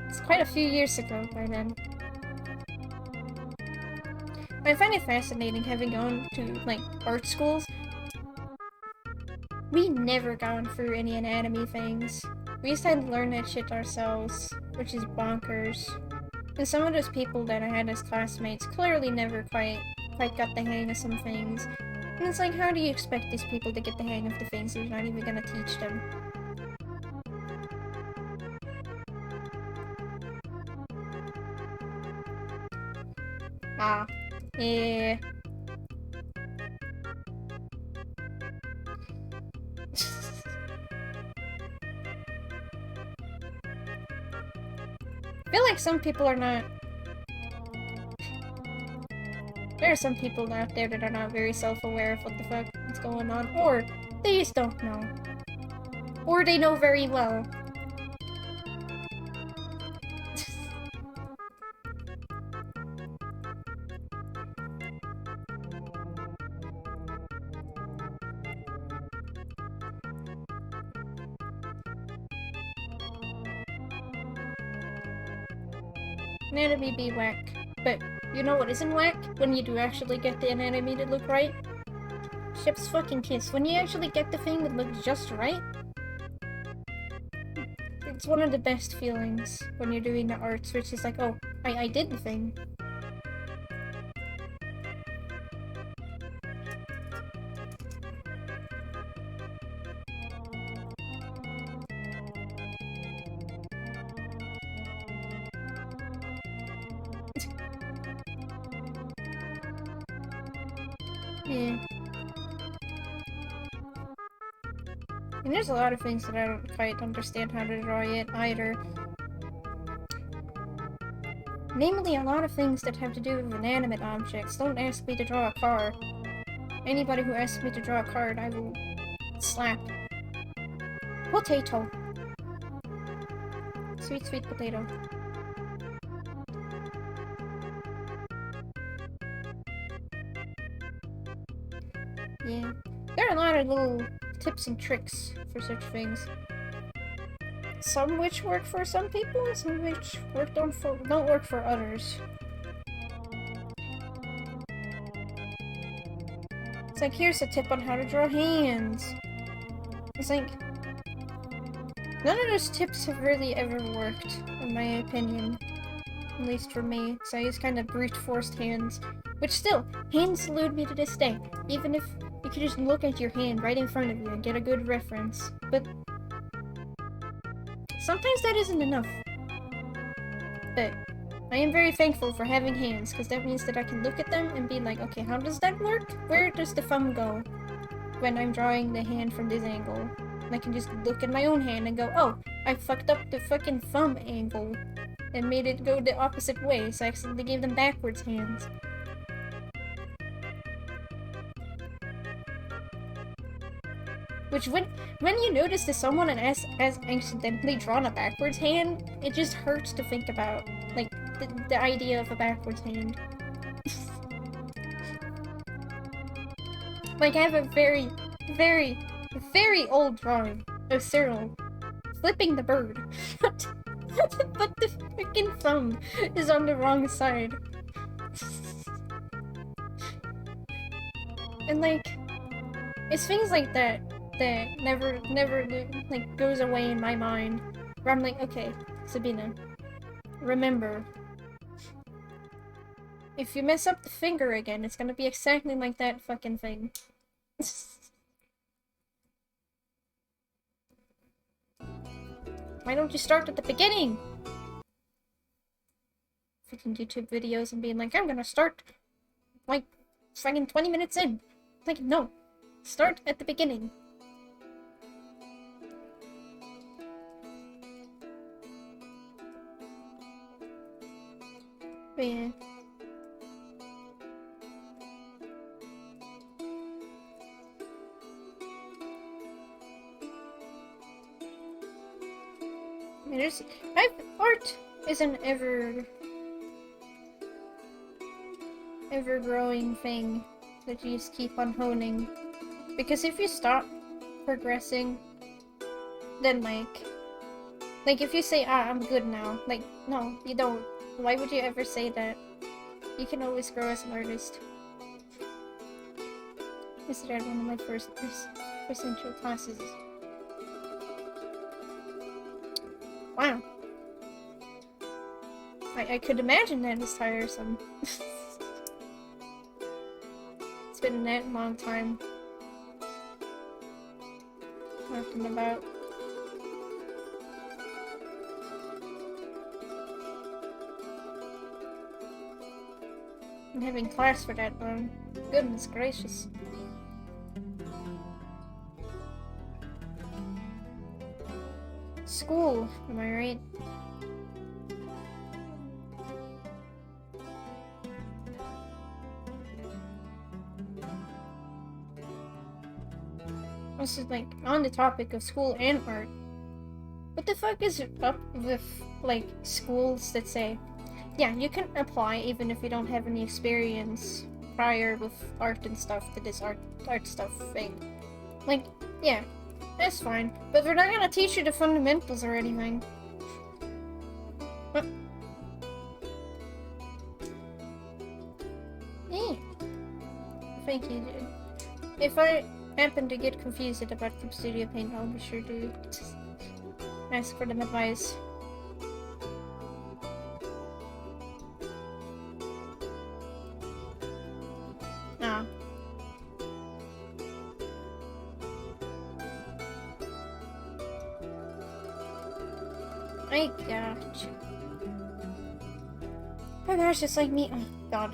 It's quite a few years ago by then. But I find it fascinating having gone to, like, art schools. We never gone through any anatomy things. We just had to learn that shit ourselves, which is bonkers. And some of those people that I had as classmates clearly never quite got the hang of some things. And it's like, how do you expect these people to get the hang of the things you're not even gonna teach them? Ah. Yeah. I feel like some people are not... There are some people out there that are not very self-aware of what the fuck is going on, or they just don't know. Or they know very well. Anatomy be whack. But you know what isn't whack? When you do actually get the anatomy to look right. Chef's fucking kiss. When you actually get the thing that looks just right, it's one of the best feelings when you're doing the arts, which is like, oh, I did the thing. Yeah. And there's a lot of things that I don't quite understand how to draw yet either. Namely, a lot of things that have to do with inanimate objects. Don't ask me to draw a car. Anybody who asks me to draw a card, I will slap. Potato. Sweet, sweet potato. Yeah. There are a lot of little tips and tricks for such things. Some which work for some people, some which don't work for others. It's like, here's a tip on how to draw hands. It's like, none of those tips have really ever worked, in my opinion. At least for me, so I use kind of brute-forced hands. Which still, hands elude me to this day, even if you could just look at your hand right in front of you and get a good reference. But sometimes that isn't enough. But I am very thankful for having hands, because that means that I can look at them and be like, okay, how does that work? Where does the thumb go when I'm drawing the hand from this angle? And I can just look at my own hand and go, oh, I fucked up the fucking thumb angle and made it go the opposite way, so I accidentally gave them backwards hands. Which, when you notice that someone has accidentally drawn a backwards hand, it just hurts to think about. Like, the idea of a backwards hand. Like, I have a very, very, very old drawing of Cyril flipping the bird. But the freaking thumb is on the wrong side. And, like, it's things like that that never, like, goes away in my mind. Where I'm like, okay, Sabina, remember, if you mess up the finger again, it's gonna be exactly like that fucking thing. Why don't you start at the beginning? Freaking YouTube videos and being like, I'm gonna start, like, fucking 20 minutes in. Like, no. Start at the beginning. But yeah. I mean, art is an ever-growing thing that you just keep on honing. Because if you stop progressing, then like if you say, I'm good now, like, no, you don't. Why would you ever say that? You can always grow as an artist. This is one of my first intro classes. Wow. I could imagine that is tiresome. It's been that long time. Talking about. And having class for that long. Goodness gracious. School, am I right? This is like on the topic of school and art. What the fuck is up with like schools that say, yeah, you can apply even if you don't have any experience prior with art and stuff to this art stuff thing. Like, yeah, that's fine, but they're not gonna teach you the fundamentals or anything. Thank you, dude. If I happen to get confused about Clip Studio Paint, I'll be sure to ask for them advice. Ah. I gotcha. Oh gosh, it's like me. Oh god.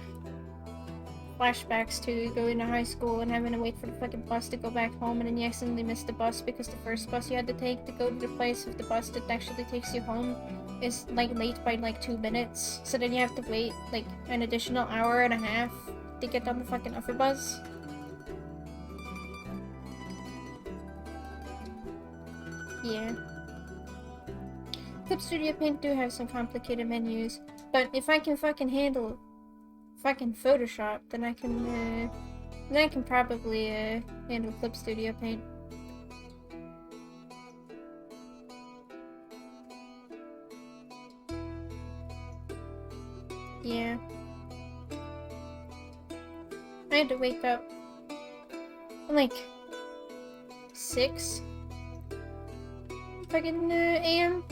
Flashbacks to going to high school and having to wait for the fucking bus to go back home, and then you accidentally missed the bus because the first bus you had to take to go to the place of the bus that actually takes you home is like late by like 2 minutes. So then you have to wait like an additional hour and a half to get on the fucking other bus. Yeah. Clip Studio Paint do have some complicated menus, but if I can fucking handle fucking Photoshop, then I can probably handle Clip Studio Paint. Yeah. I had to wake up at like 6 fucking AM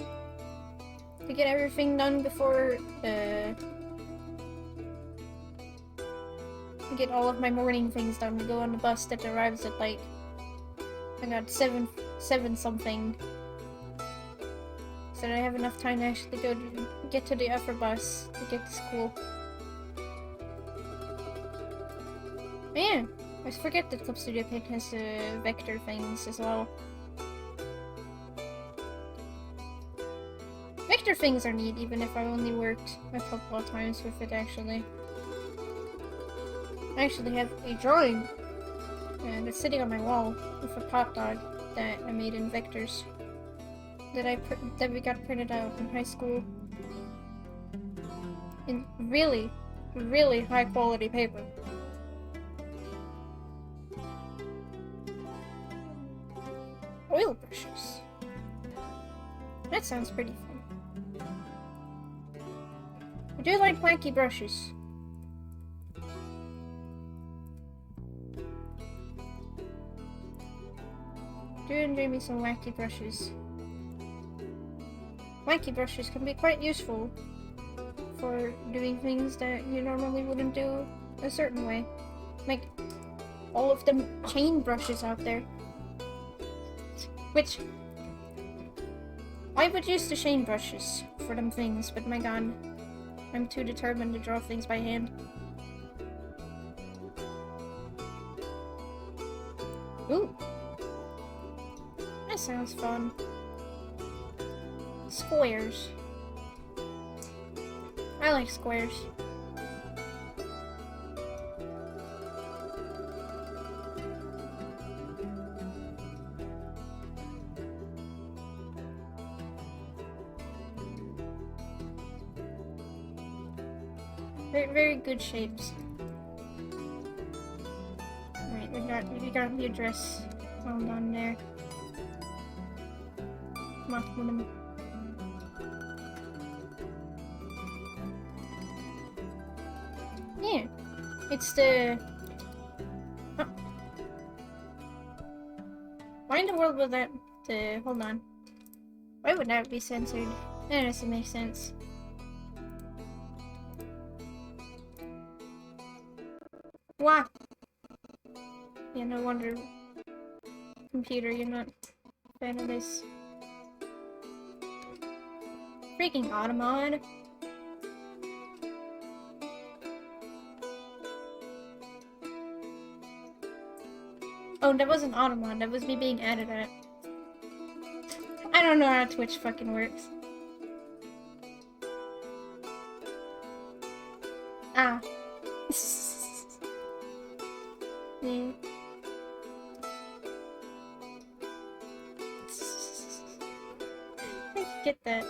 to get everything done before to get all of my morning things done to go on the bus that arrives at like I got 7 something, so that I have enough time to actually get to the upper bus to get to school. Man, I forget that Clip Studio Paint has vector things as well. Vector things are neat, even if I only worked a couple of times with it, actually. I actually have a drawing that's sitting on my wall with a pop dog that I made in vectors that we got printed out in high school in really, really high quality paper. Oil brushes. That sounds pretty fun. I do like wacky brushes. Do enjoy me some wacky brushes. Wacky brushes can be quite useful for doing things that you normally wouldn't do a certain way. Like all of them chain brushes out there. Which I would use the chain brushes for them things, but my god, I'm too determined to draw things by hand. Ooh. That sounds fun. Squares. I like squares. Very, very good shapes. Alright, we got the address found on there. Come on. Yeah, it's the. Oh. Why in the world would that? Hold on. Why would that be censored? That doesn't make sense. Why? Yeah, no wonder. Computer, you're not a fan of this. Freaking Automod. Oh, that wasn't Automod, that was me being added at. I don't know how Twitch fucking works. Ah. Yeah. I get that.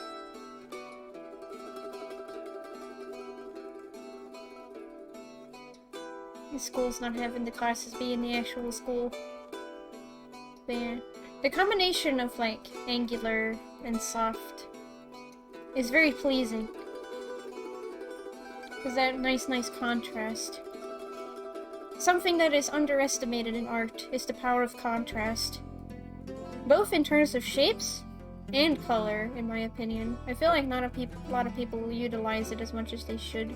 The school's not having the classes be in the actual school. But yeah. The combination of like angular and soft is very pleasing. Because that nice contrast. something that is underestimated in art is the power of contrast. Both in terms of shapes and color, in my opinion. I feel like not a lot of people utilize it as much as they should.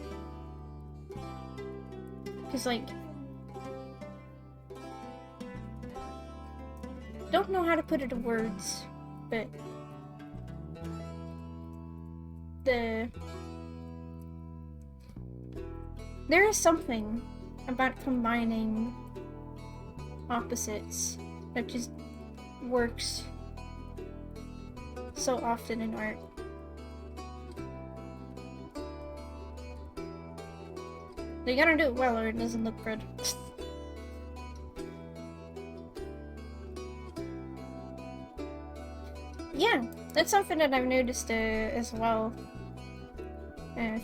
Because, like, don't know how to put it in words, but there is something about combining opposites that just works so often in art. You gotta do it well or it doesn't look good. Yeah, that's something that I've noticed as well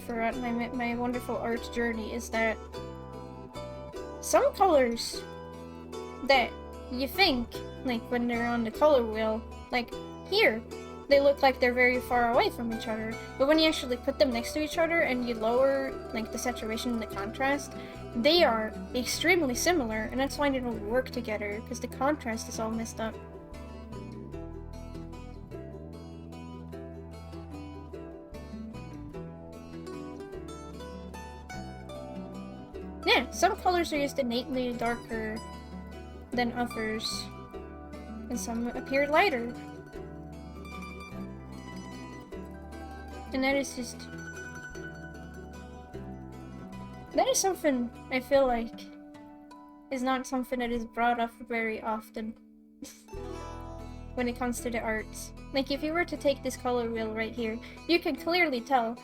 throughout my wonderful art journey, is that some colors that you think, like when they're on the color wheel, like here, they look like they're very far away from each other, but when you actually put them next to each other and you lower like the saturation and the contrast, they are extremely similar, and that's why they don't work together, because the contrast is all messed up. Yeah, some colors are just innately darker than others, and some appear lighter. And that is just... that is something I feel like is not something that is brought up very often when it comes to the arts. Like, if you were to take this color wheel right here, you can clearly tell.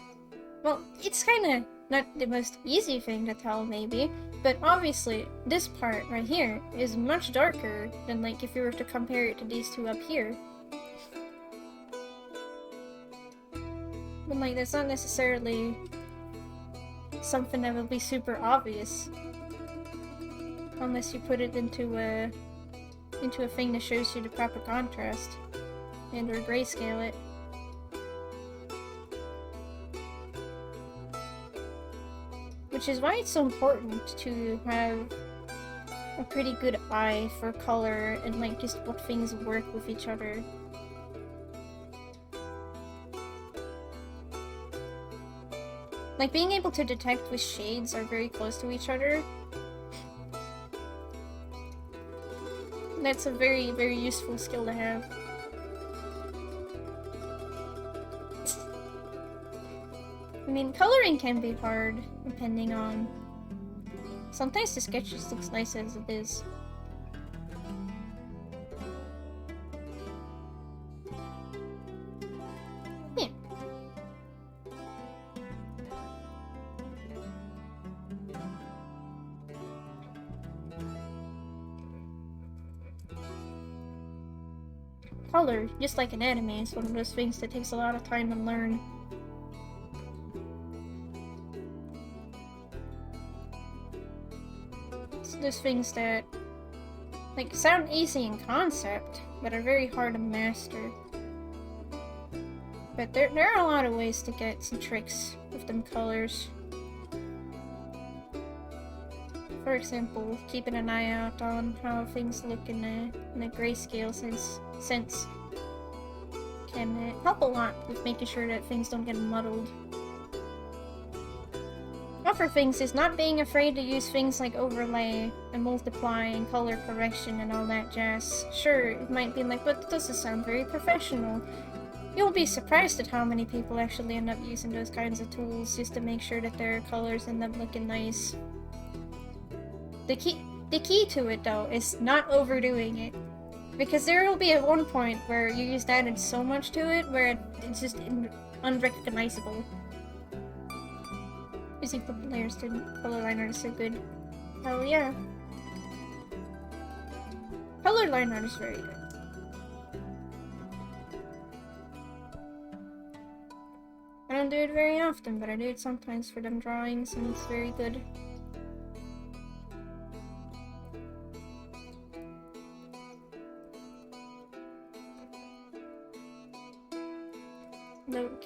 Well, it's kinda not the most easy thing to tell, maybe, but obviously this part right here is much darker than, like, if you were to compare it to these two up here. But, like, that's not necessarily something that will be super obvious unless you put it into a thing that shows you the proper contrast and or grayscale it. Which is why it's so important to have a pretty good eye for color and, like, just what things work with each other. Like, being able to detect which shades are very close to each other, that's a very, very useful skill to have. I mean, coloring can be hard, depending on... sometimes the sketch just looks nice as it is. Yeah. Color, just like anatomy, is one of those things that takes a lot of time to learn. It's those things that, like, sound easy in concept, but are very hard to master. But there are a lot of ways to get some tricks with them colors. For example, keeping an eye out on how things look in a grayscale sense can help a lot with making sure that things don't get muddled. Other things is not being afraid to use things like overlay and multiply and color correction and all that jazz. Sure, it might be like, but it doesn't sound very professional. You'll be surprised at how many people actually end up using those kinds of tools just to make sure that their colors end up looking nice. The key to it, though, is not overdoing it. Because there will be at one point where you just added so much to it where it's just unrecognizable. Using purple layers to color line art is so good. Hell yeah. Color line art is very good. I don't do it very often, but I do it sometimes for them drawings, and it's very good. Look.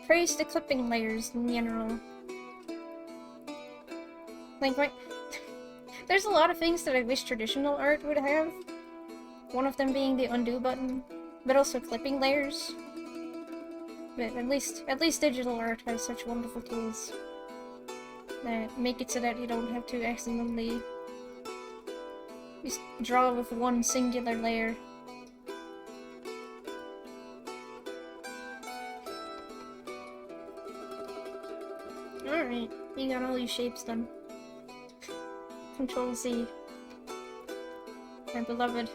Praise the clipping layers in general. Like, There's a lot of things that I wish traditional art would have. One of them being the undo button, but also clipping layers. But at least digital art has such wonderful tools that make it so that you don't have to accidentally just draw with one singular layer. Alright, you got all these shapes done. Control Z. My beloved.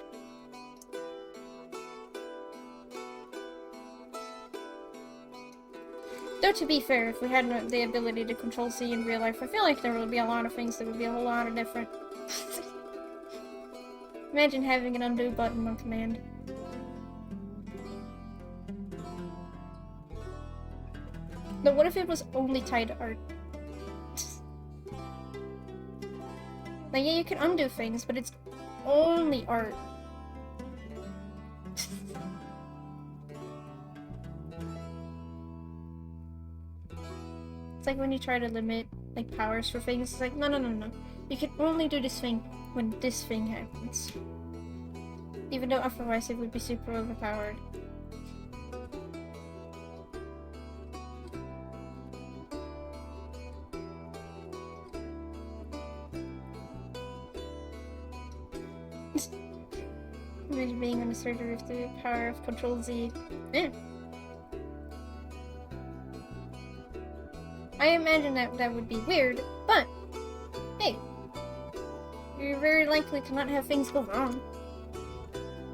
Though to be fair, if we had the ability to control C in real life, I feel like there would be a lot of things that would be a whole lot of different. Imagine having an undo button on command. But what if it was only tied to art? Like, yeah, you can undo things, but it's only art. It's like when you try to limit, like, powers for things, it's like, no. You can only do this thing when this thing happens. Even though otherwise it would be super overpowered. Imagine being on the server with the power of Control Z. Eh. I imagine that would be weird, but hey, you're very likely to not have things go wrong.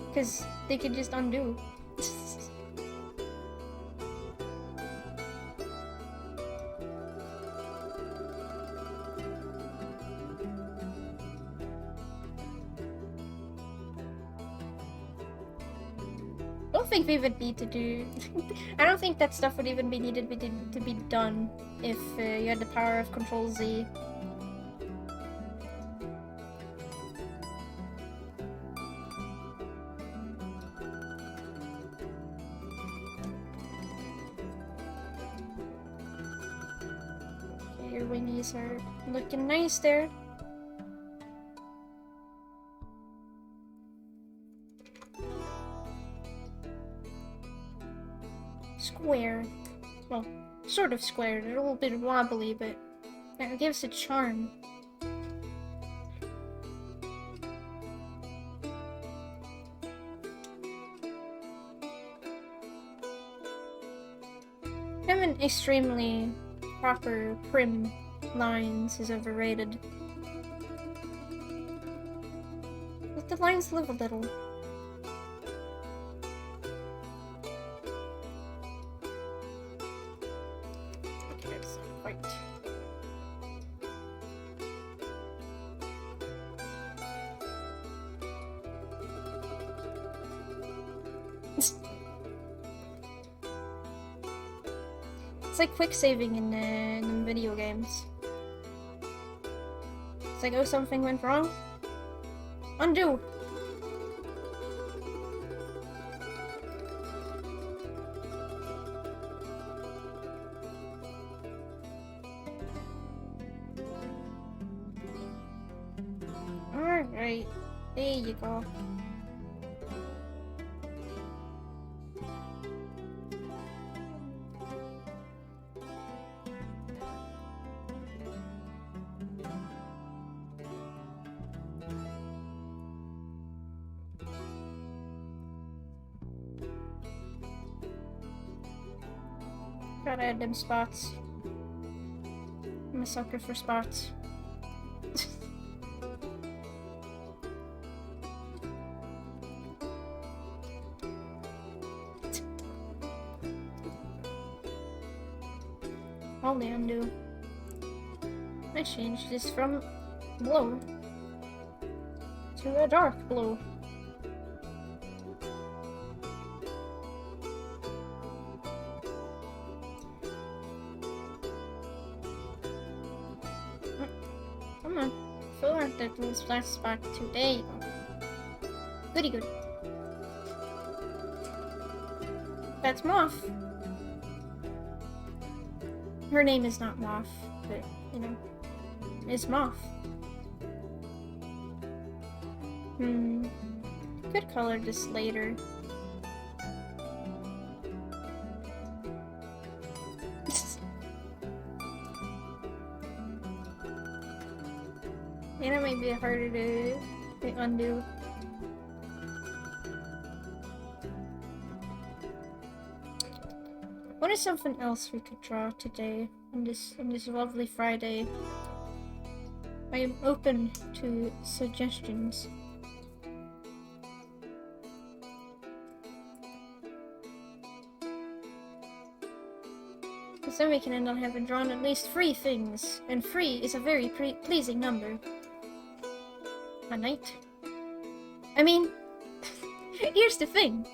Because they could just undo. I don't think we would need to do... I don't think that stuff would even be needed to be done if you had the power of Control Z. Okay, your wingies are looking nice there. Square. Well, sort of square. They're a little bit wobbly, but that gives it charm. Having extremely proper prim lines is overrated. Let the lines live a little. It's like quick saving in video games. It's like, oh, something went wrong? Undo! Alright, there you go. Gotta add them spots. I'm a sucker for spots. Only undo. I changed this from blue to a dark blue. Come on, fill out that little splash spot too. There you go. Goody good. That's Moth. Her name is not Moth, but, you know, it's Moth. Could color this later. And it might be harder to undo. What is something else we could draw today on this lovely Friday? I am open to suggestions. Because then we can end up having drawn at least 3 things, and 3 is a very pleasing number. A knight? I mean, here's the thing.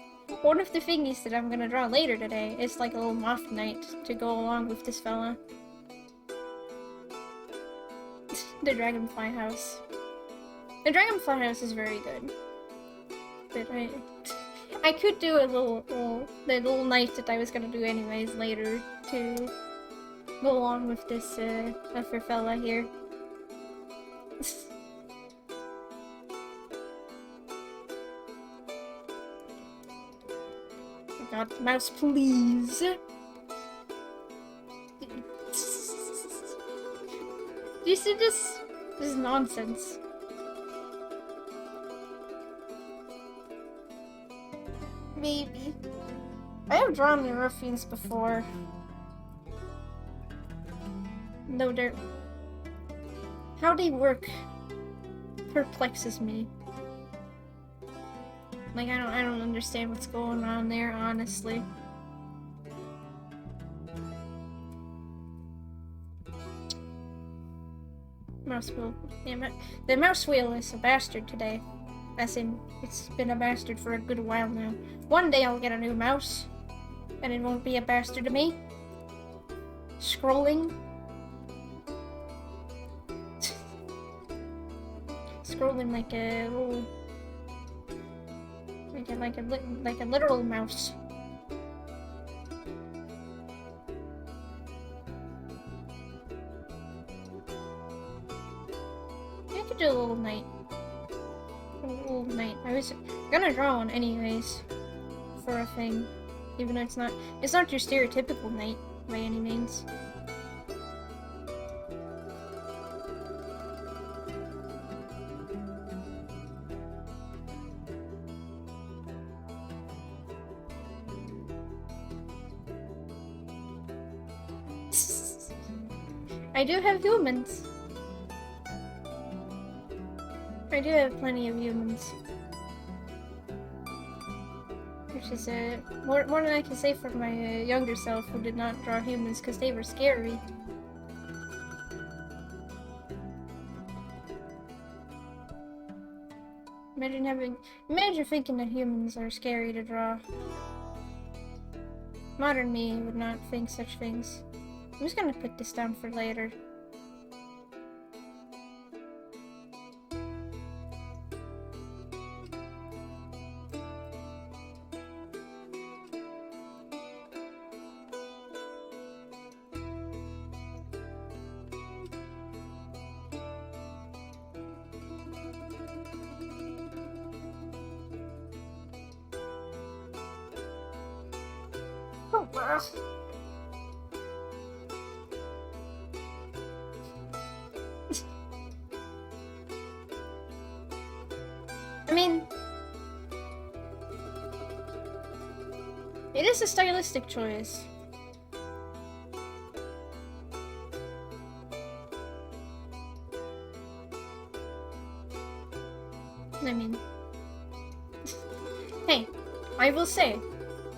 One of the thingies that I'm gonna draw later today is like a little moth knight to go along with this fella. The dragonfly house. The dragonfly house is very good. But I could do the little knight that I was gonna do anyways later to go along with this other fella here. God, mouse, please. Do you see this? This is nonsense. Maybe. I have drawn the ruffians before. No, they're... How they work perplexes me. Like, I don't understand what's going on there, honestly. Mouse wheel. Damn it. The mouse wheel is a bastard today. As in, it's been a bastard for a good while now. One day I'll get a new mouse, and it won't be a bastard to me. Scrolling. Scrolling like a little... Like a literal mouse. I could do a little knight. A little knight. I was gonna draw one anyways for a thing, even though it's not your stereotypical knight by any means. I do have humans. I do have plenty of humans. Which is more than I can say for my younger self who did not draw humans because they were scary. Imagine thinking that humans are scary to draw. Modern me would not think such things. I'm just gonna put this down for later. Oh, wow. I mean, it is a stylistic choice. I mean, hey, I will say,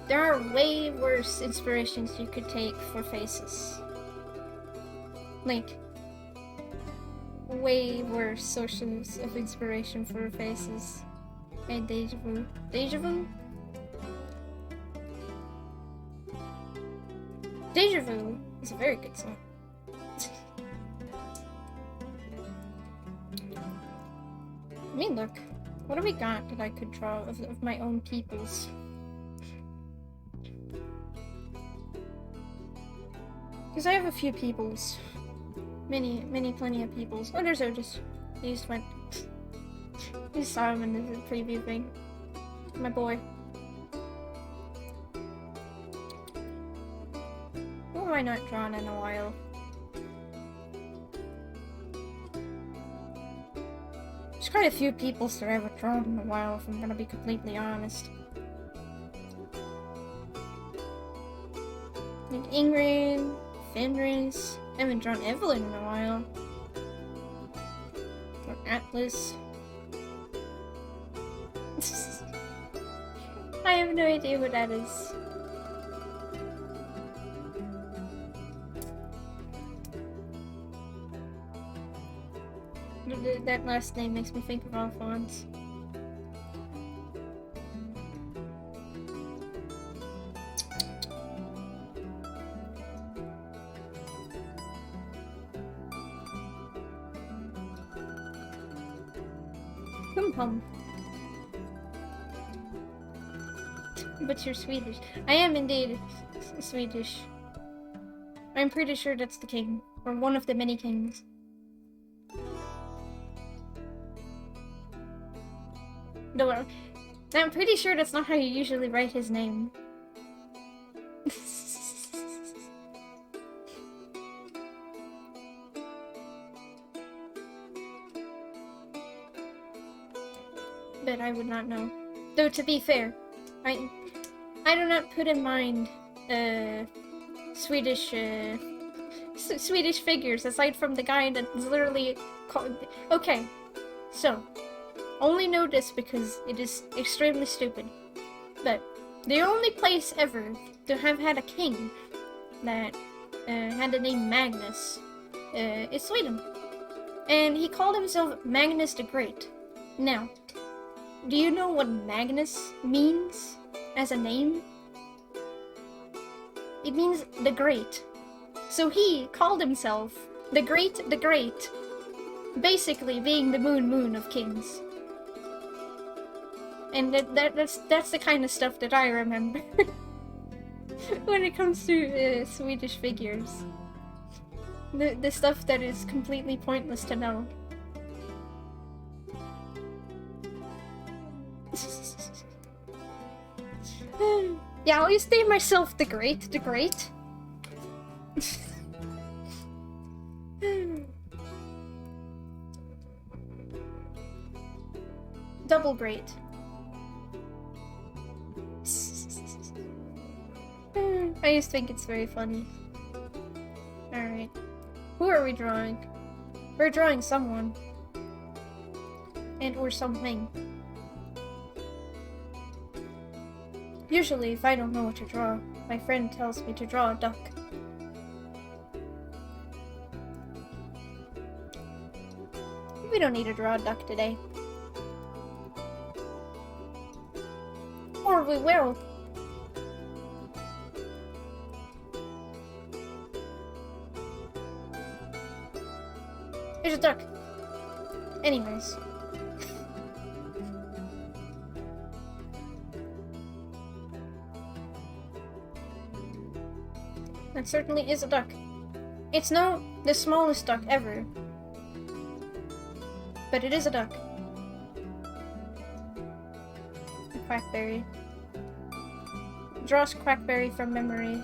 there are way worse inspirations you could take for faces. Like, way worse sources of inspiration for faces. And Deja Vu. Deja Vu? Deja Vu is a very good song. I mean, look. What have we got that I could draw of my own peoples? Because I have a few peoples. Plenty of peoples. Oh, there's Otis. He just went. You saw him in the preview thing. My boy. Who have I not drawn in a while? There's quite a few people that I haven't drawn in a while, if I'm gonna be completely honest. Like Ingrid, Fenris. I haven't drawn Evelyn in a while. Or Atlas. I have no idea what that is. That last name makes me think of Alphonse. Hum. But you're Swedish. I am indeed Swedish. I'm pretty sure that's the king. Or one of the many kings. No, I'm pretty sure that's not how you usually write his name. But I would not know. Though to be fair, I do not put in mind Swedish Swedish figures aside from the guy that's literally called. Okay, so only know this because it is extremely stupid. But the only place ever to have had a king that had the name Magnus is Sweden, and he called himself Magnus the Great. Now, do you know what Magnus means as a name? It means the Great. So he called himself the Great, basically being the moon of kings. And that's the kind of stuff that I remember when it comes to Swedish figures. The stuff that is completely pointless to know. Yeah, I always name myself the Great. Double great. I just think it's very funny. Alright. Who are we drawing? We're drawing someone. And or something. Usually, if I don't know what to draw, my friend tells me to draw a duck. We don't need to draw a duck today. Or we will. There's a duck. Anyways. That certainly is a duck. It's not the smallest duck ever. But it is a duck. A quackberry. Draws quackberry from memory.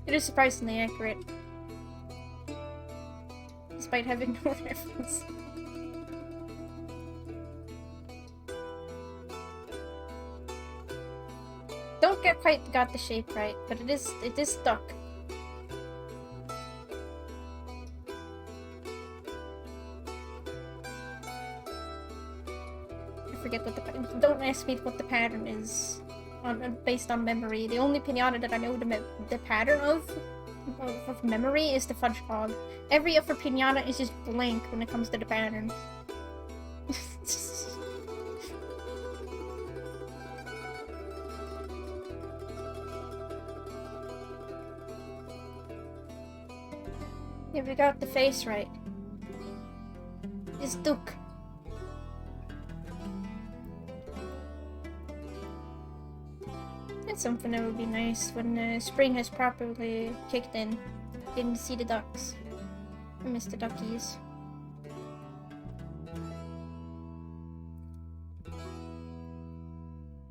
It is surprisingly accurate. Despite having no reference. Don't get quite got the shape right, but it is stuck. I forget what don't ask me what the pattern is. Based on memory. The only pinata that I know the pattern of of memory is the fudge hog. Every other pinata is just blank when it comes to the pattern. Yeah, we got the face right. It's Duke. That's something that would be nice when spring has properly kicked in. Getting to see the ducks. I miss the duckies.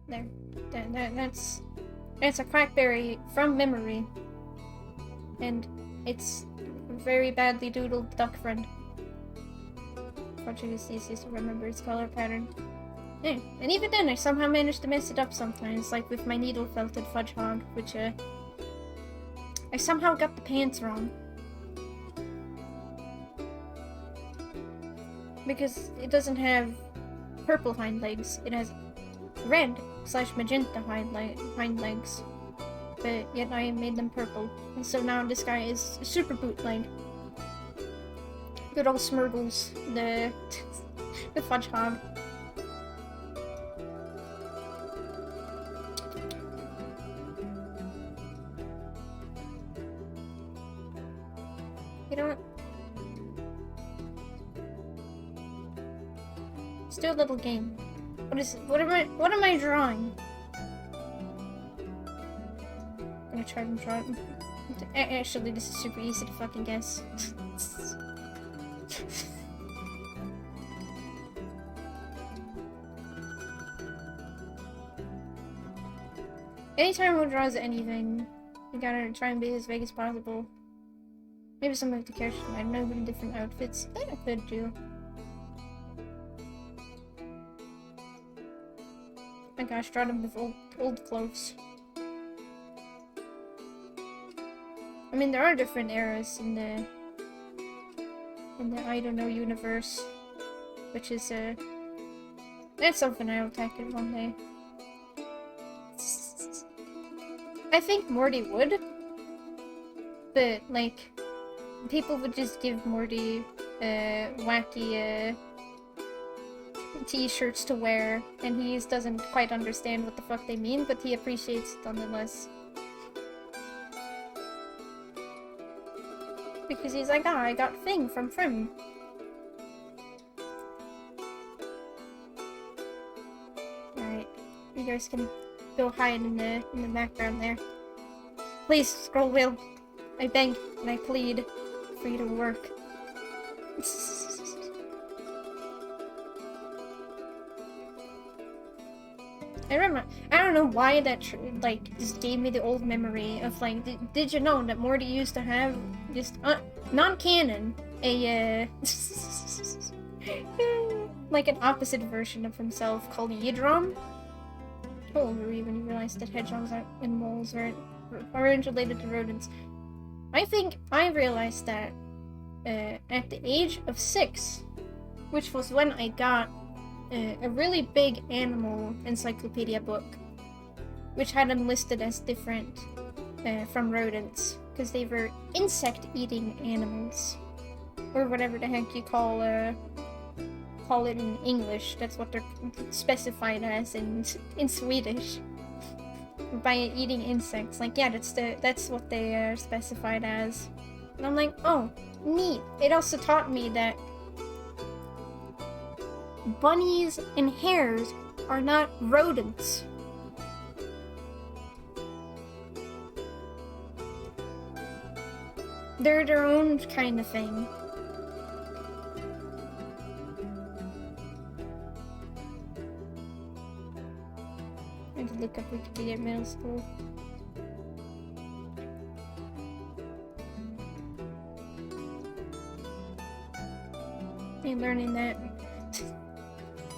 There. That's a crackberry from memory. And it's a very badly doodled duck friend. Fortunately, it's easy to remember its color pattern. Yeah, and even then, I somehow manage to mess it up sometimes, like with my needle-felted fudge hog, which, I somehow got the pants wrong. Because it doesn't have purple hind legs, it has red/magenta hind legs. But yet I made them purple, and so now this guy is super bootleg. Good old Smurgles, the fudge hog. You know what? Let's do a little game. What am I drawing? I'm gonna try and draw it. Actually, this is super easy to fucking guess. Anytime one draws anything, you gotta try and be as vague as possible. Maybe some of the characters might know in different outfits. That I could do. Oh my gosh, draw them with old clothes. I mean, there are different eras in the I don't know universe, which is that's something I'll tackle one day. I think Morty would, but like people would just give Morty wacky t-shirts to wear, and he doesn't quite understand what the fuck they mean, but he appreciates it nonetheless. Because he's like, I got Thing from Frim. Alright, you guys can go hide in the background there. Please, scroll wheel. I beg and I plead for you to work. I remember, I don't know why that like just gave me the old memory of like, did you know that Morty used to have just non-canon a like an opposite version of himself called Yidrom? Oh, or even you realized that hedgehogs and moles aren't related to rodents. I think I realized that at the age of 6, which was when I got a really big animal encyclopedia book, which had them listed as different from rodents, because they were insect-eating animals, or whatever the heck you call it in English. That's what they're specified as in Swedish. By eating insects, like yeah, that's what they are specified as. And I'm like, oh, neat. It also taught me that bunnies and hares are not rodents. They're their own kind of thing. I had to look up Wikipedia at middle school. I'm learning that.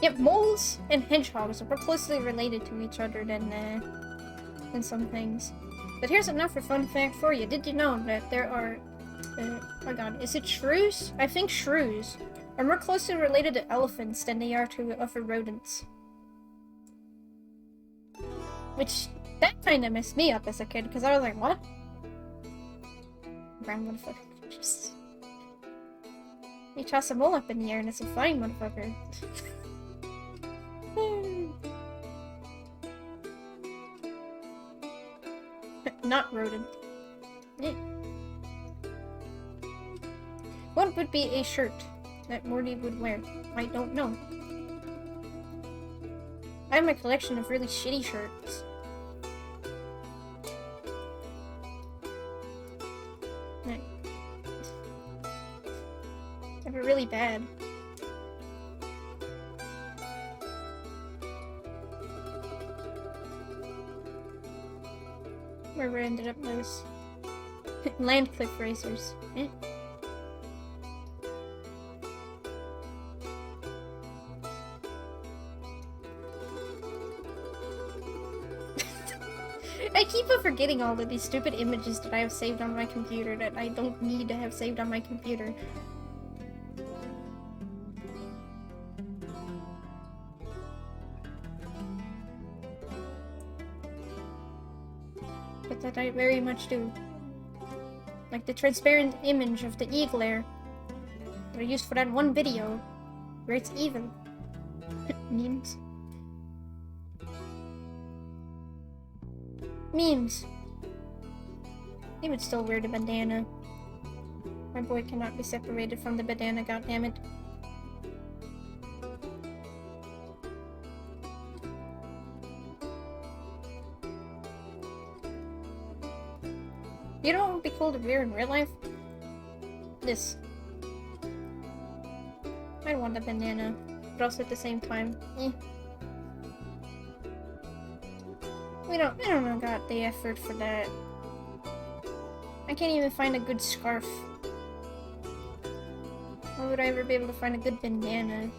Yep, moles and hedgehogs are more closely related to each other than some things. But here's another fun fact for you. Did you know that there are, oh god, is it shrews? I think shrews are more closely related to elephants than they are to other rodents. Which, that kind of messed me up as a kid, because I was like, what? Brown motherfucker. You toss them all up in the air and it's a flying motherfucker. Not rodent. Yeah. What would be a shirt that Morty would wear? I don't know. I have a collection of really shitty shirts. They're really bad. Where we ended up those land cliff racers. Eh. I keep on forgetting all of these stupid images that I have saved on my computer that I don't need to have saved on my computer. But that I very much do. Like the transparent image of the eagle air that I used for that one video where it's evil. Memes. Memes. He would still wear the bandana. My boy cannot be separated from the bandana, goddammit. You know what would be cool to wear in real life? This. I want a bandana, but also at the same time, eh. I don't got the effort for that. I can't even find a good scarf. How would I ever be able to find a good bandana?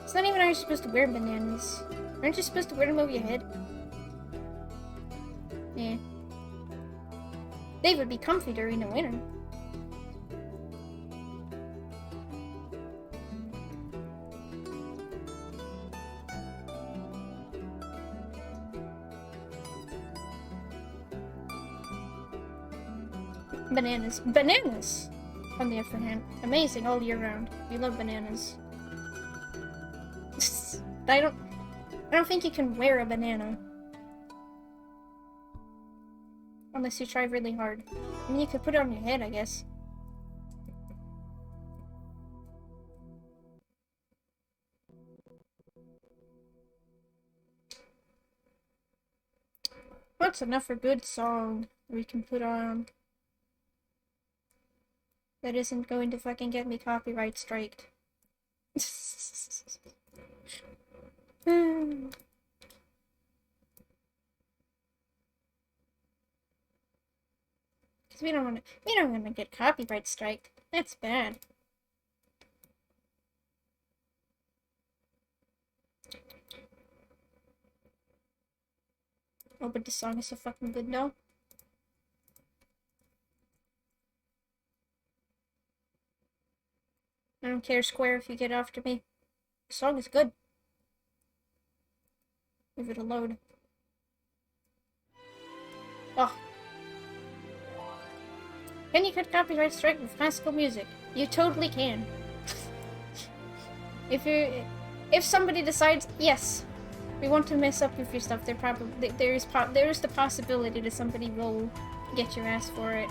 It's not even how you're supposed to wear bananas. Aren't you supposed to wear them over your head? Yeah. They would be comfy during the winter. Bananas. Bananas! On the other hand, amazing all year round. We love bananas. I don't think you can wear a banana. Unless you try really hard. I mean, you could put it on your head, I guess. What's enough for a good song we can put on that isn't going to fucking get me copyright striked? Because we don't want to get copyright striked. That's bad. Oh, but the song is so fucking good now. I don't care, Square, if you get after me. The song is good. Give it a load. Oh. Can you cut copyright strike with classical music? You totally can. If somebody decides, yes, we want to mess up with your stuff, there is the possibility that somebody will get your ass for it.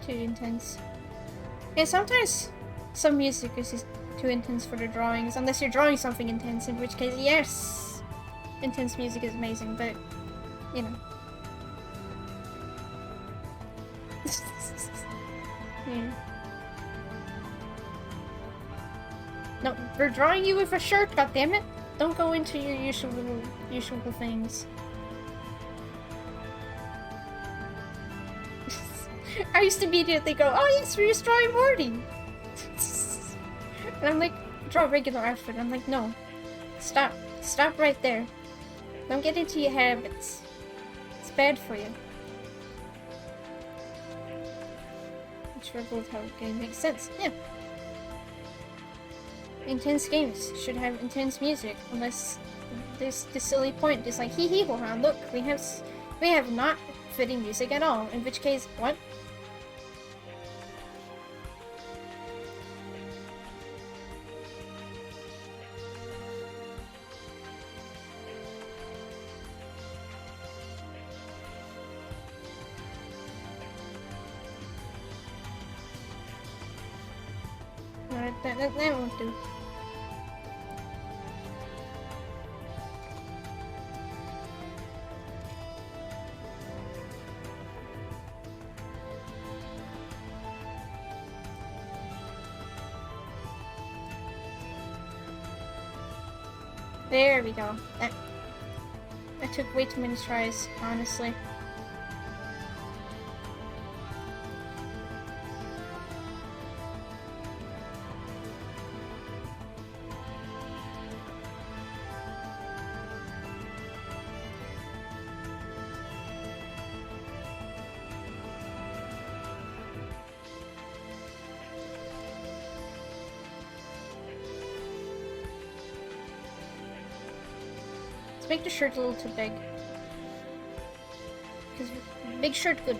Too intense. Yeah, sometimes some music is just too intense for the drawings, unless you're drawing something intense, in which case, yes, intense music is amazing, but, you know. Yeah. No, we're drawing you with a shirt, goddammit! Don't go into your usual things. I used to immediately go, oh yes, we're just drawing Morty! And I'm like, draw a regular outfit. I'm like, no. Stop. Stop right there. Don't get into your habits. It's bad for you. Which for both how game makes sense. Yeah. intense games should have intense music, unless this silly point is like, hee hee ho ha, look, we have not fitting music at all, in which case, what? That won't do. There we go. That took way too many tries, honestly. Make the shirt a little too big. Because big shirt good.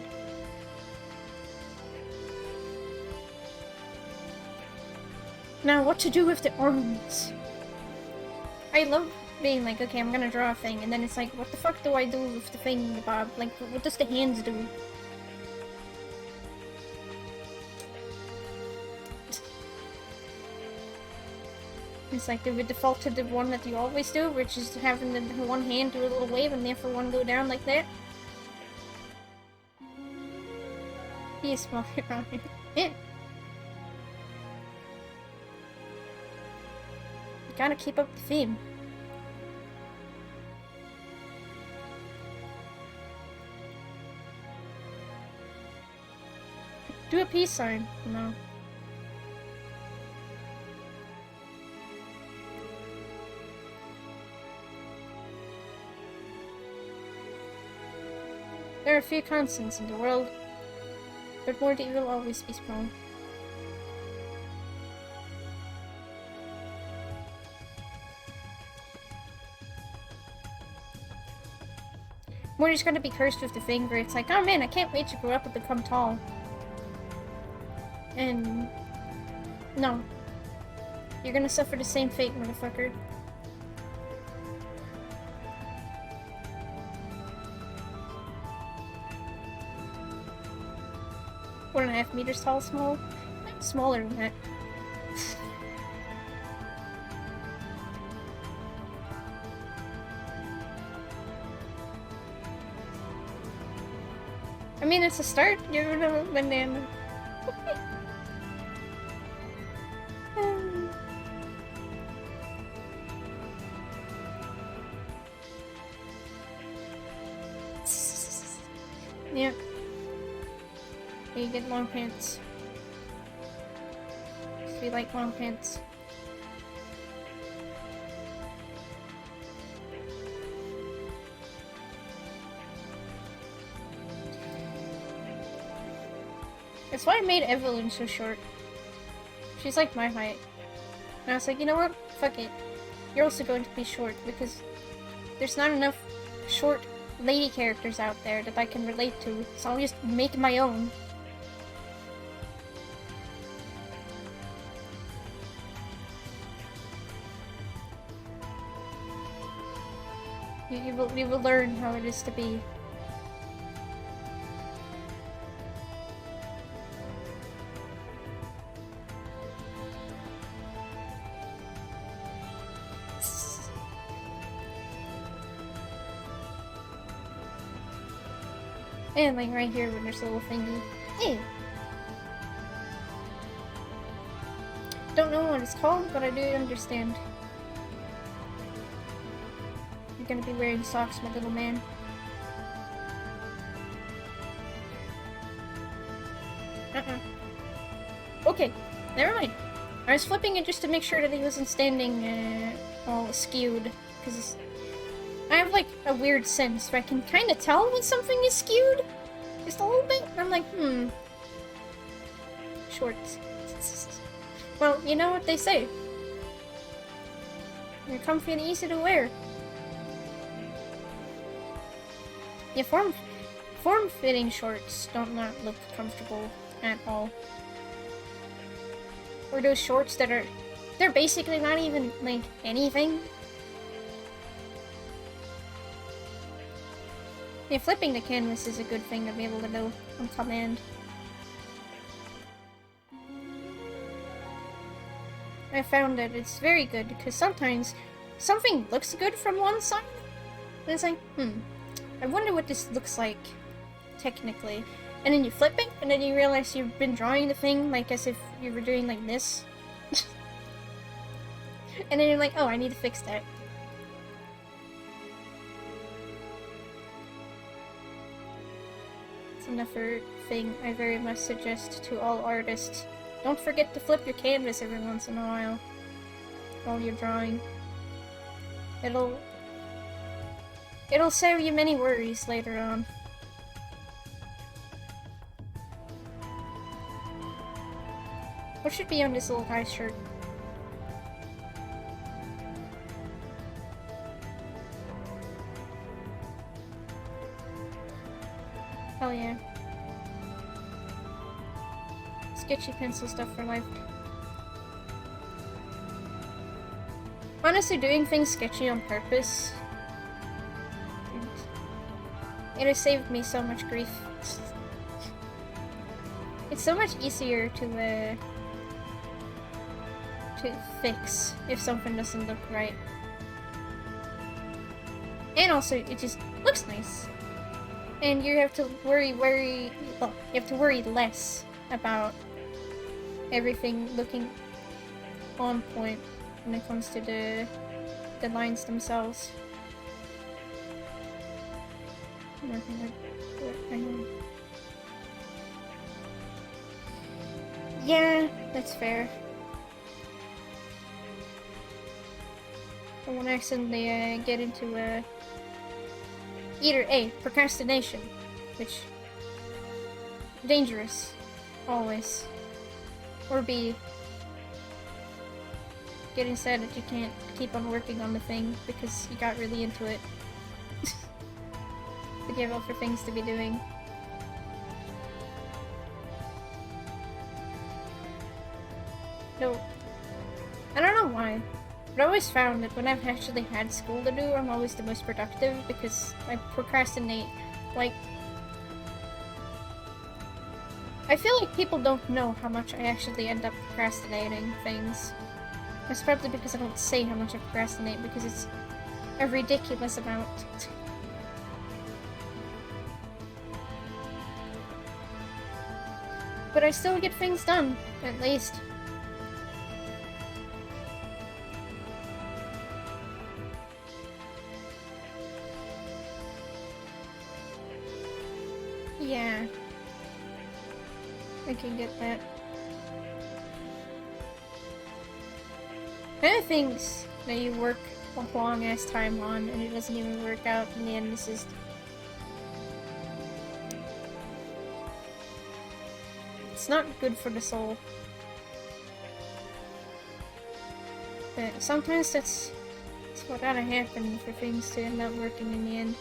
Now, what to do with the arms? I love being like, okay, I'm gonna draw a thing, and then it's like, what the fuck do I do with the thing, Bob? Like, what does the hands do? It's like, do we default to the one that you always do, which is having the one hand do a little wave and therefore one go down like that? Be a small around here. Yeah. You gotta keep up the theme. Do a peace sign. No. There are a few constants in the world, but Morty will always be strong. Morty's gonna be cursed with the thing where it's like, oh man, I can't wait to grow up and become tall. And... no. You're gonna suffer the same fate, motherfucker. 1.5 meters tall, small? I'm smaller than that. I mean, it's a start. You're a banana. Yep. You get long pants. We like long pants. That's why I made Evelyn so short. She's like my height. And I was like, you know what? Fuck it. You're also going to be short because there's not enough short lady characters out there that I can relate to, so I'll just make my own. You will learn how it is to be. And like right here when there's a little thingy. Hey! Don't know what it's called, but I do understand. You're gonna be wearing socks, my little man. Okay, never mind. I was flipping it just to make sure that he wasn't standing all skewed, because I have like a weird sense where I can kind of tell when something is skewed, just a little bit. I'm like, shorts. Well, you know what they say. They're comfy and easy to wear. Yeah, form-fitting shorts don't not look comfortable at all. Or those shorts that are... They're basically not even, like, anything. Yeah, flipping the canvas is a good thing to be able to do on command. I found that it's very good, because sometimes something looks good from one side, and it's like, I wonder what this looks like, technically. And then you flip it, and then you realize you've been drawing the thing, like, as if you were doing, like, this. And then you're like, oh, I need to fix that. It's another thing I very much suggest to all artists. Don't forget to flip your canvas every once in a while while you're drawing. It'll save you many worries later on. What should be on this little guy's shirt? Hell yeah. Sketchy pencil stuff for life. Honestly, doing things sketchy on purpose, it has saved me so much grief. It's so much easier to fix if something doesn't look right. And also, it just looks nice. And you have to worry less about everything looking on point when it comes to the lines themselves. Yeah, that's fair. I won't accidentally get into either A, procrastination, which dangerous, always, or B, getting sad that you can't keep on working on the thing because you got really into it. But you have other things to be doing. No, I don't know why, but I always found that when I've actually had school to do, I'm always the most productive because I procrastinate. Like, I feel like people don't know how much I actually end up procrastinating things. It's probably because I don't say how much I procrastinate, because it's a ridiculous amount. But I still get things done, at least. Yeah. I can get that. There are things that you work a long ass time on and it doesn't even work out in the end. This is... It's not good for the soul. But sometimes that's what gotta happen for things to end up working in the end.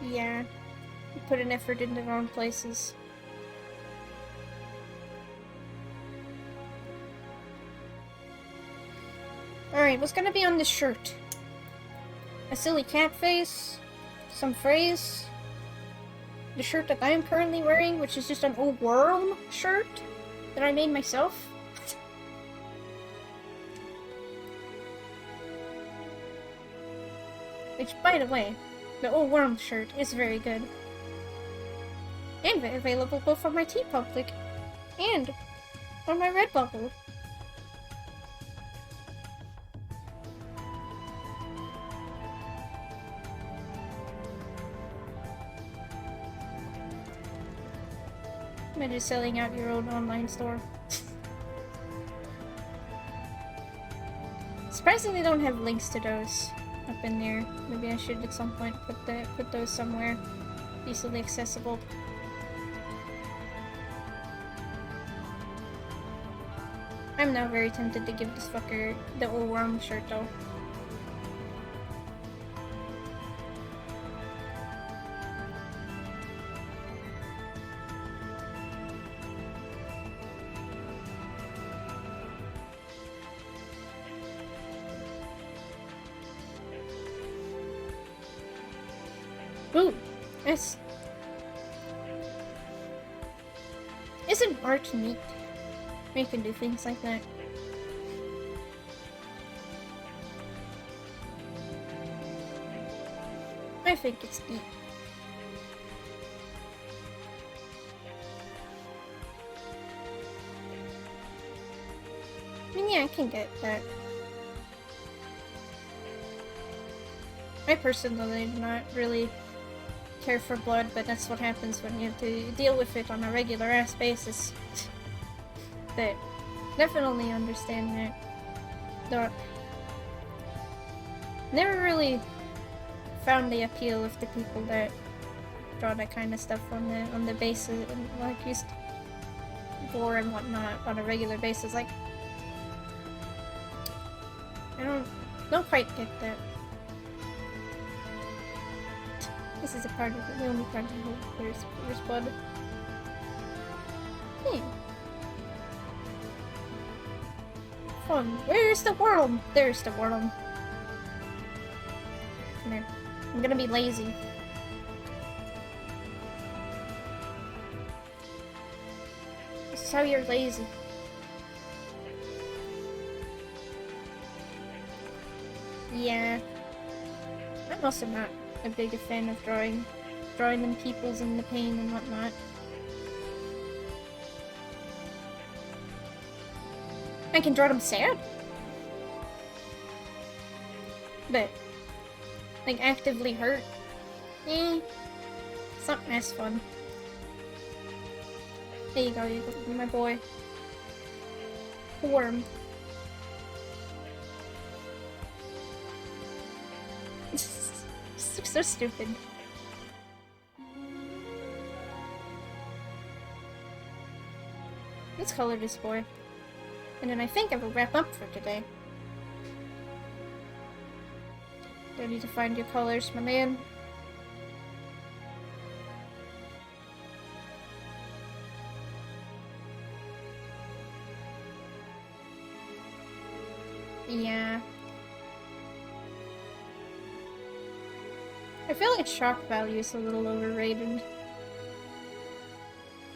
Yeah, you put an effort in the wrong places. Alright, what's gonna be on this shirt? A silly cat face? Some phrase? The shirt that I am currently wearing, which is just an old worm shirt that I made myself? Which, by the way, the old worm shirt is very good. And available both on my TeePublic and on my Redbubble. Imagine selling out your own online store. Surprisingly, they don't have links to those up in there. Maybe I should at some point put those somewhere easily accessible. I'm now very tempted to give this fucker the old worm shirt though. Ooh, yes. Isn't art neat? We can do things like that. I think it's neat. I mean, yeah, I can get that. I personally do not really care for blood, but that's what happens when you have to deal with it on a regular ass basis. But definitely understand that. Though never really found the appeal of the people that draw that kind of stuff on the basis and like used gore and whatnot on a regular basis. Like I don't quite get that. This is a part of it, the only part of it there's blood. Fun. Where's the worm? There's the worm. Come here. I'm gonna be lazy. This is how you're lazy. Yeah. I'm also not a big fan of drawing them peoples in the pain and whatnot. I can draw them sad. But like actively hurt. It's not as fun. There you go, my boy. Worm. This looks so stupid. Let's color this boy. And then I think I will wrap up for today. Ready to find your colors, my man. Yeah. I feel like shock value is a little overrated.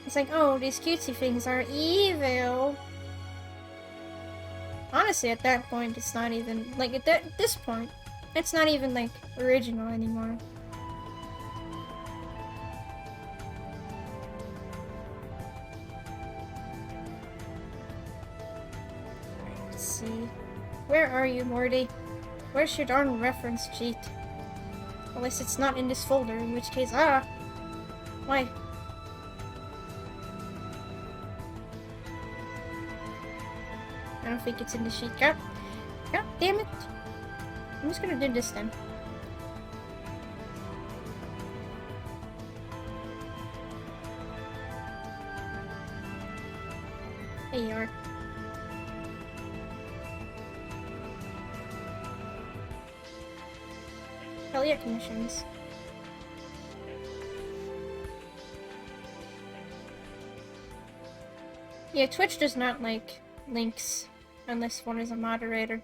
It's like, oh, these cutesy things are evil. Honestly, at that point, it's not even, like, at this point, it's not even, like, original anymore. Let's see. Where are you, Morty? Where's your darn reference sheet? Unless it's not in this folder, in which case, why? I don't think it's in the sheet. God damn it! I'm just gonna do this then. There you are. Hell yeah, commissions. Yeah, Twitch does not like links unless one is a moderator.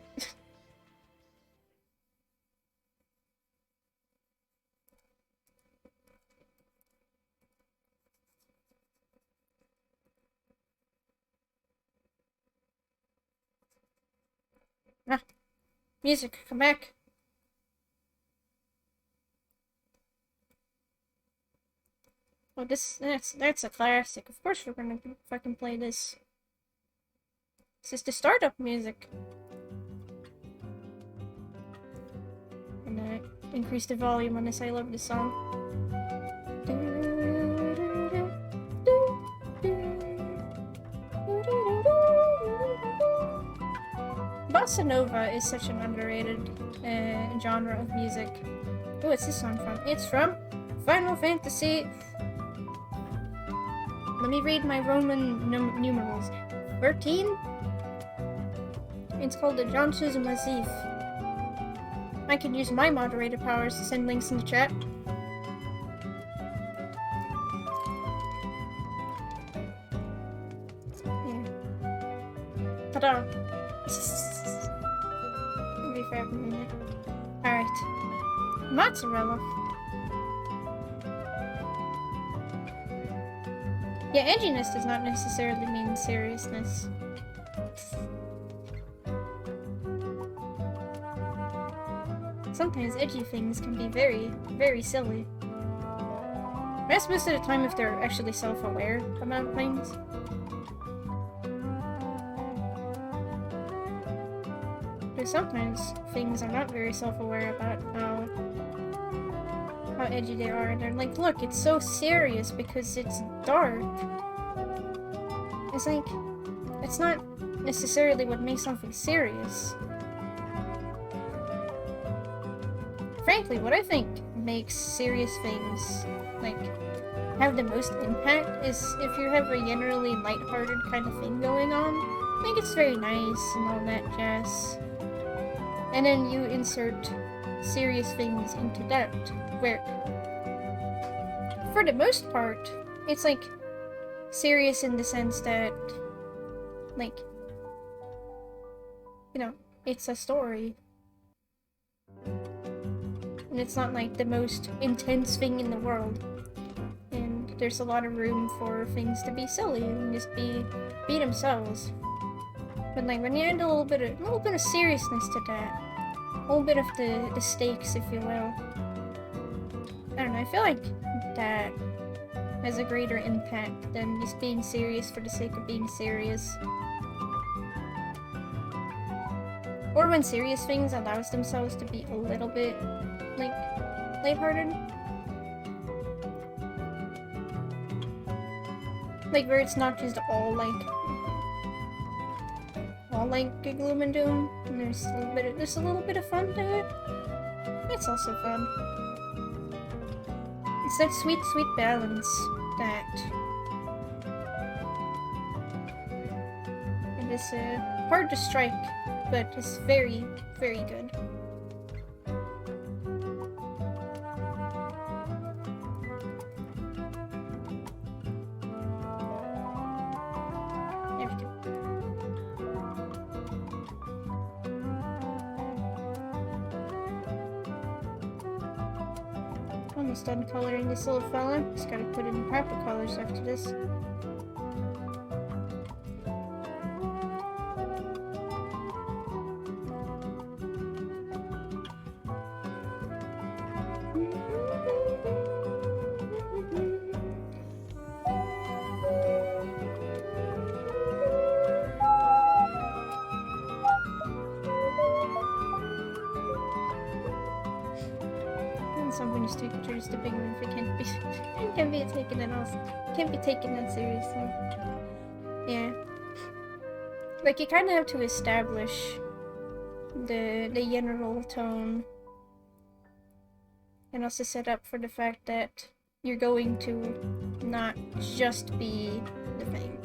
Music, come back. Oh, that's a classic. Of course we're gonna fucking play this. This is the startup music. And increase the volume on this. I love this song. Bossa Nova is such an underrated genre of music. Oh, what's this song from? It's from Final Fantasy. Let me read my Roman numerals. 13? It's called the Janshuz Mazif. I could use my moderator powers to send links in the chat. Yeah. Ta-da! It'll be fair for a minute. Alright. Mozzarella. Yeah, edginess does not necessarily mean seriousness. Sometimes edgy things can be very, very silly. That's most of the time if they're actually self-aware about things. But sometimes things are not very self-aware about how edgy they are, and they're like, look, it's so serious because it's dark. It's like, it's not necessarily what makes something serious. Frankly, what I think makes serious things, like, have the most impact is if you have a generally lighthearted kind of thing going on. I think it's very nice and all that jazz. And then you insert serious things into that, where, for the most part, it's like serious in the sense that, like, you know, it's a story. And it's not like the most intense thing in the world. And there's a lot of room for things to be silly and just be themselves. But like when you add a little bit of seriousness to that, a little bit of the stakes, if you will. I don't know, I feel like that has a greater impact than just being serious for the sake of being serious. Or when serious things allows themselves to be a little bit, like, lighthearted. Like, where it's not just all gloom and doom, and there's a little bit of fun to it. It's also fun. It's that sweet, sweet balance that it is hard to strike, but it's very, very good. There we go. Almost done coloring this little fella. Just gotta put in proper colors after this. Some Winnie pictures the big room if it can't be taken that seriously. Yeah. Like you kinda have to establish the general tone. And also set up for the fact that you're going to not just be the thing.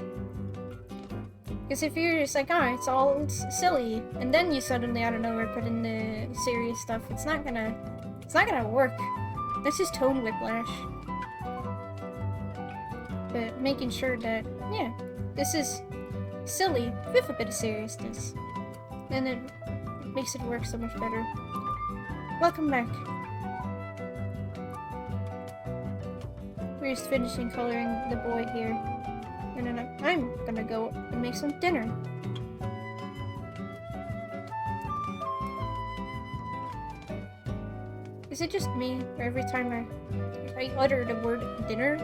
Because if you're just like, oh, it's all silly, and then you suddenly out of nowhere put in the serious stuff, it's not gonna work. That's just tone whiplash. But making sure that, yeah, this is silly with a bit of seriousness. And it makes it work so much better. Welcome back. We're just finishing coloring the boy here. And then I'm gonna go and make some dinner. Is it just me, or every time I utter the word dinner,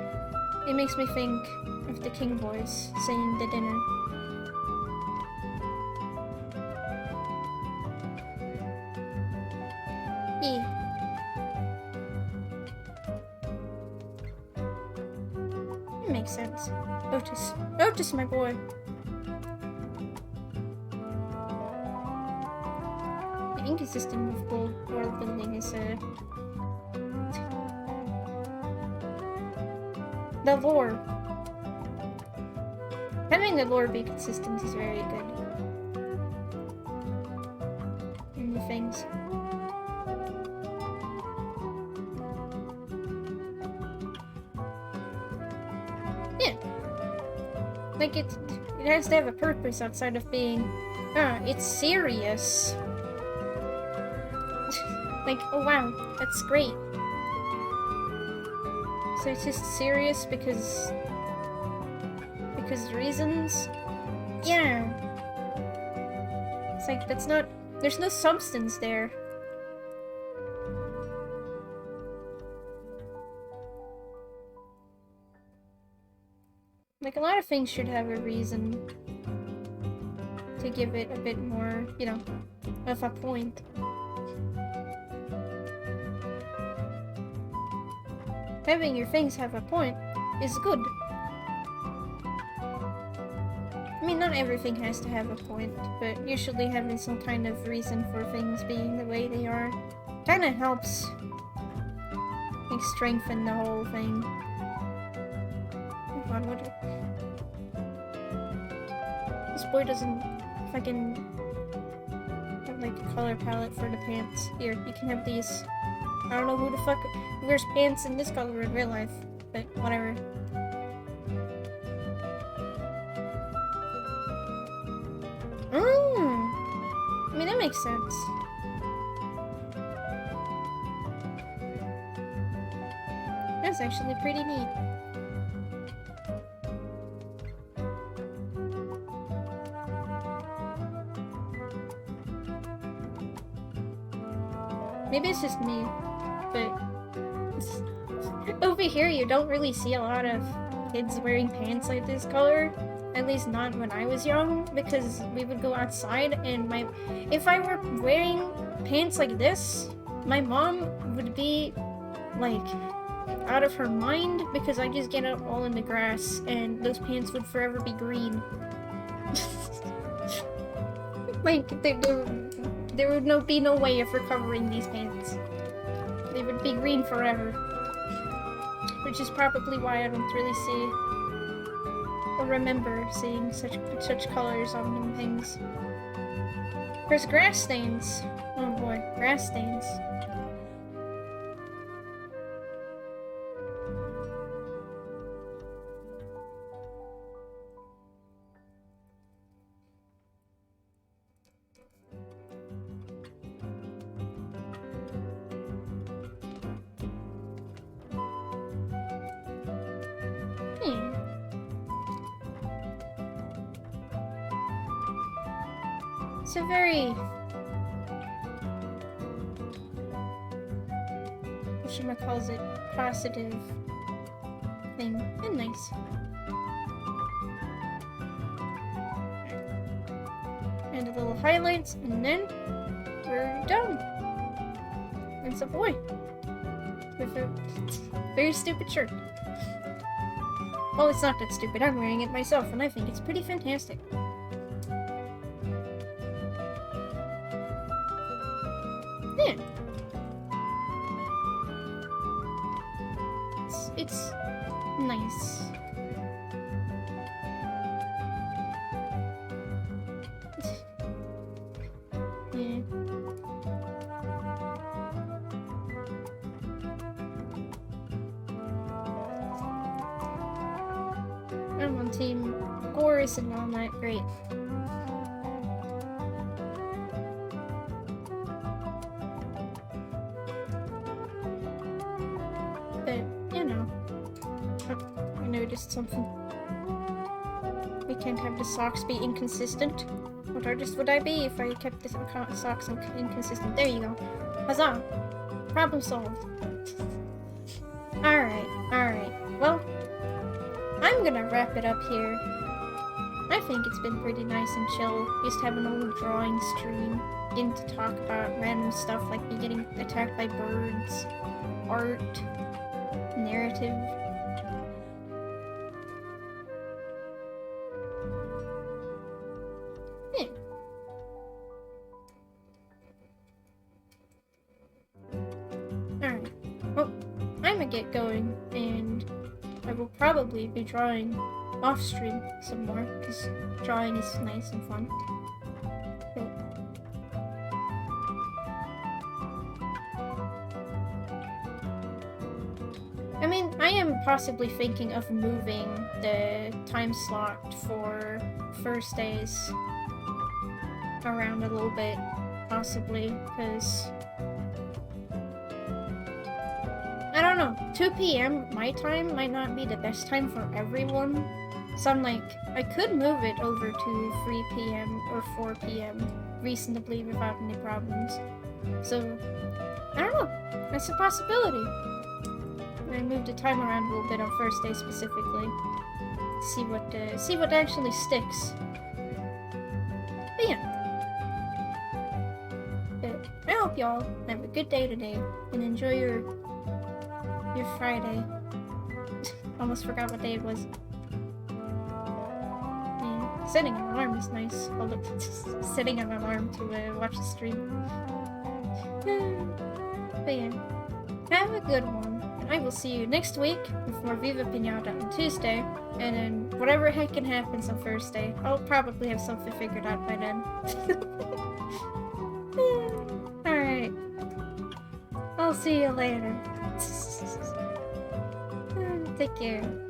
it makes me think of the King Boys saying the dinner? Yeah. It makes sense. Otis, my boy. inconsistent with world building is the lore. Having the lore be consistent is very good. In the things. Yeah. Like it has to have a purpose outside of being, it's serious. Like, oh wow, that's great. So it's just serious because reasons? Yeah. It's like, that's not, there's no substance there. Like, a lot of things should have a reason to give it a bit more, you know, of a point. Having your things have a point is good. I mean, not everything has to have a point, but usually having some kind of reason for things being the way they are kinda helps, like, strengthen the whole thing. Hold on, what? This boy doesn't fucking have, like, a color palette for the pants. Here, you can have these. I don't know who the fuck wears pants in this color in real life, but whatever. I mean, that makes sense. That's actually pretty neat. Maybe it's just me, but over here you don't really see a lot of kids wearing pants like this color. At least not when I was young, because we would go outside and if I were wearing pants like this, my mom would be like out of her mind because I just get out all in the grass and those pants would forever be green. Like there would be no way of recovering these pants. They would be green forever. Which is probably why I don't really see or remember seeing such colors on them things. There's grass stains. Oh boy, grass stains. It's a very whatchamacalls it, positive thing, and nice. And a little highlights, and then we're done. It's a boy with a very stupid shirt. Well, it's not that stupid. I'm wearing it myself, and I think it's pretty fantastic. Yeah. It's nice. Yeah. I'm on team Gore isn't all that great. But, you know, I noticed something. We can't have the socks be inconsistent. What artist would I be if I kept the socks inconsistent? There you go. Huzzah! Problem solved. Alright. Well, I'm gonna wrap it up here. I think it's been pretty nice and chill, just having a little drawing stream, getting to talk about random stuff like me getting attacked by birds, art, narrative. Yeah. get going, and I will probably be drawing off stream some more, because drawing is nice and fun. But I mean, I am possibly thinking of moving the time slot for Thursdays around a little bit, possibly, because I don't know, 2 p.m. my time might not be the best time for everyone. So I'm like, I could move it over to 3 p.m. or 4 p.m. reasonably without any problems. So, I don't know, that's a possibility. I moved the time around a little bit on Thursday specifically. See what actually sticks. But yeah. But I hope y'all have a good day today and enjoy your Friday. Almost forgot what day it was. Yeah, setting an alarm is nice. Although setting an alarm to watch the stream. But yeah, have a good one. I will see you next week with more Viva Pinata on Tuesday, and then whatever heckin' happens on Thursday, I'll probably have something figured out by then. Alright. I'll see you later. Take care.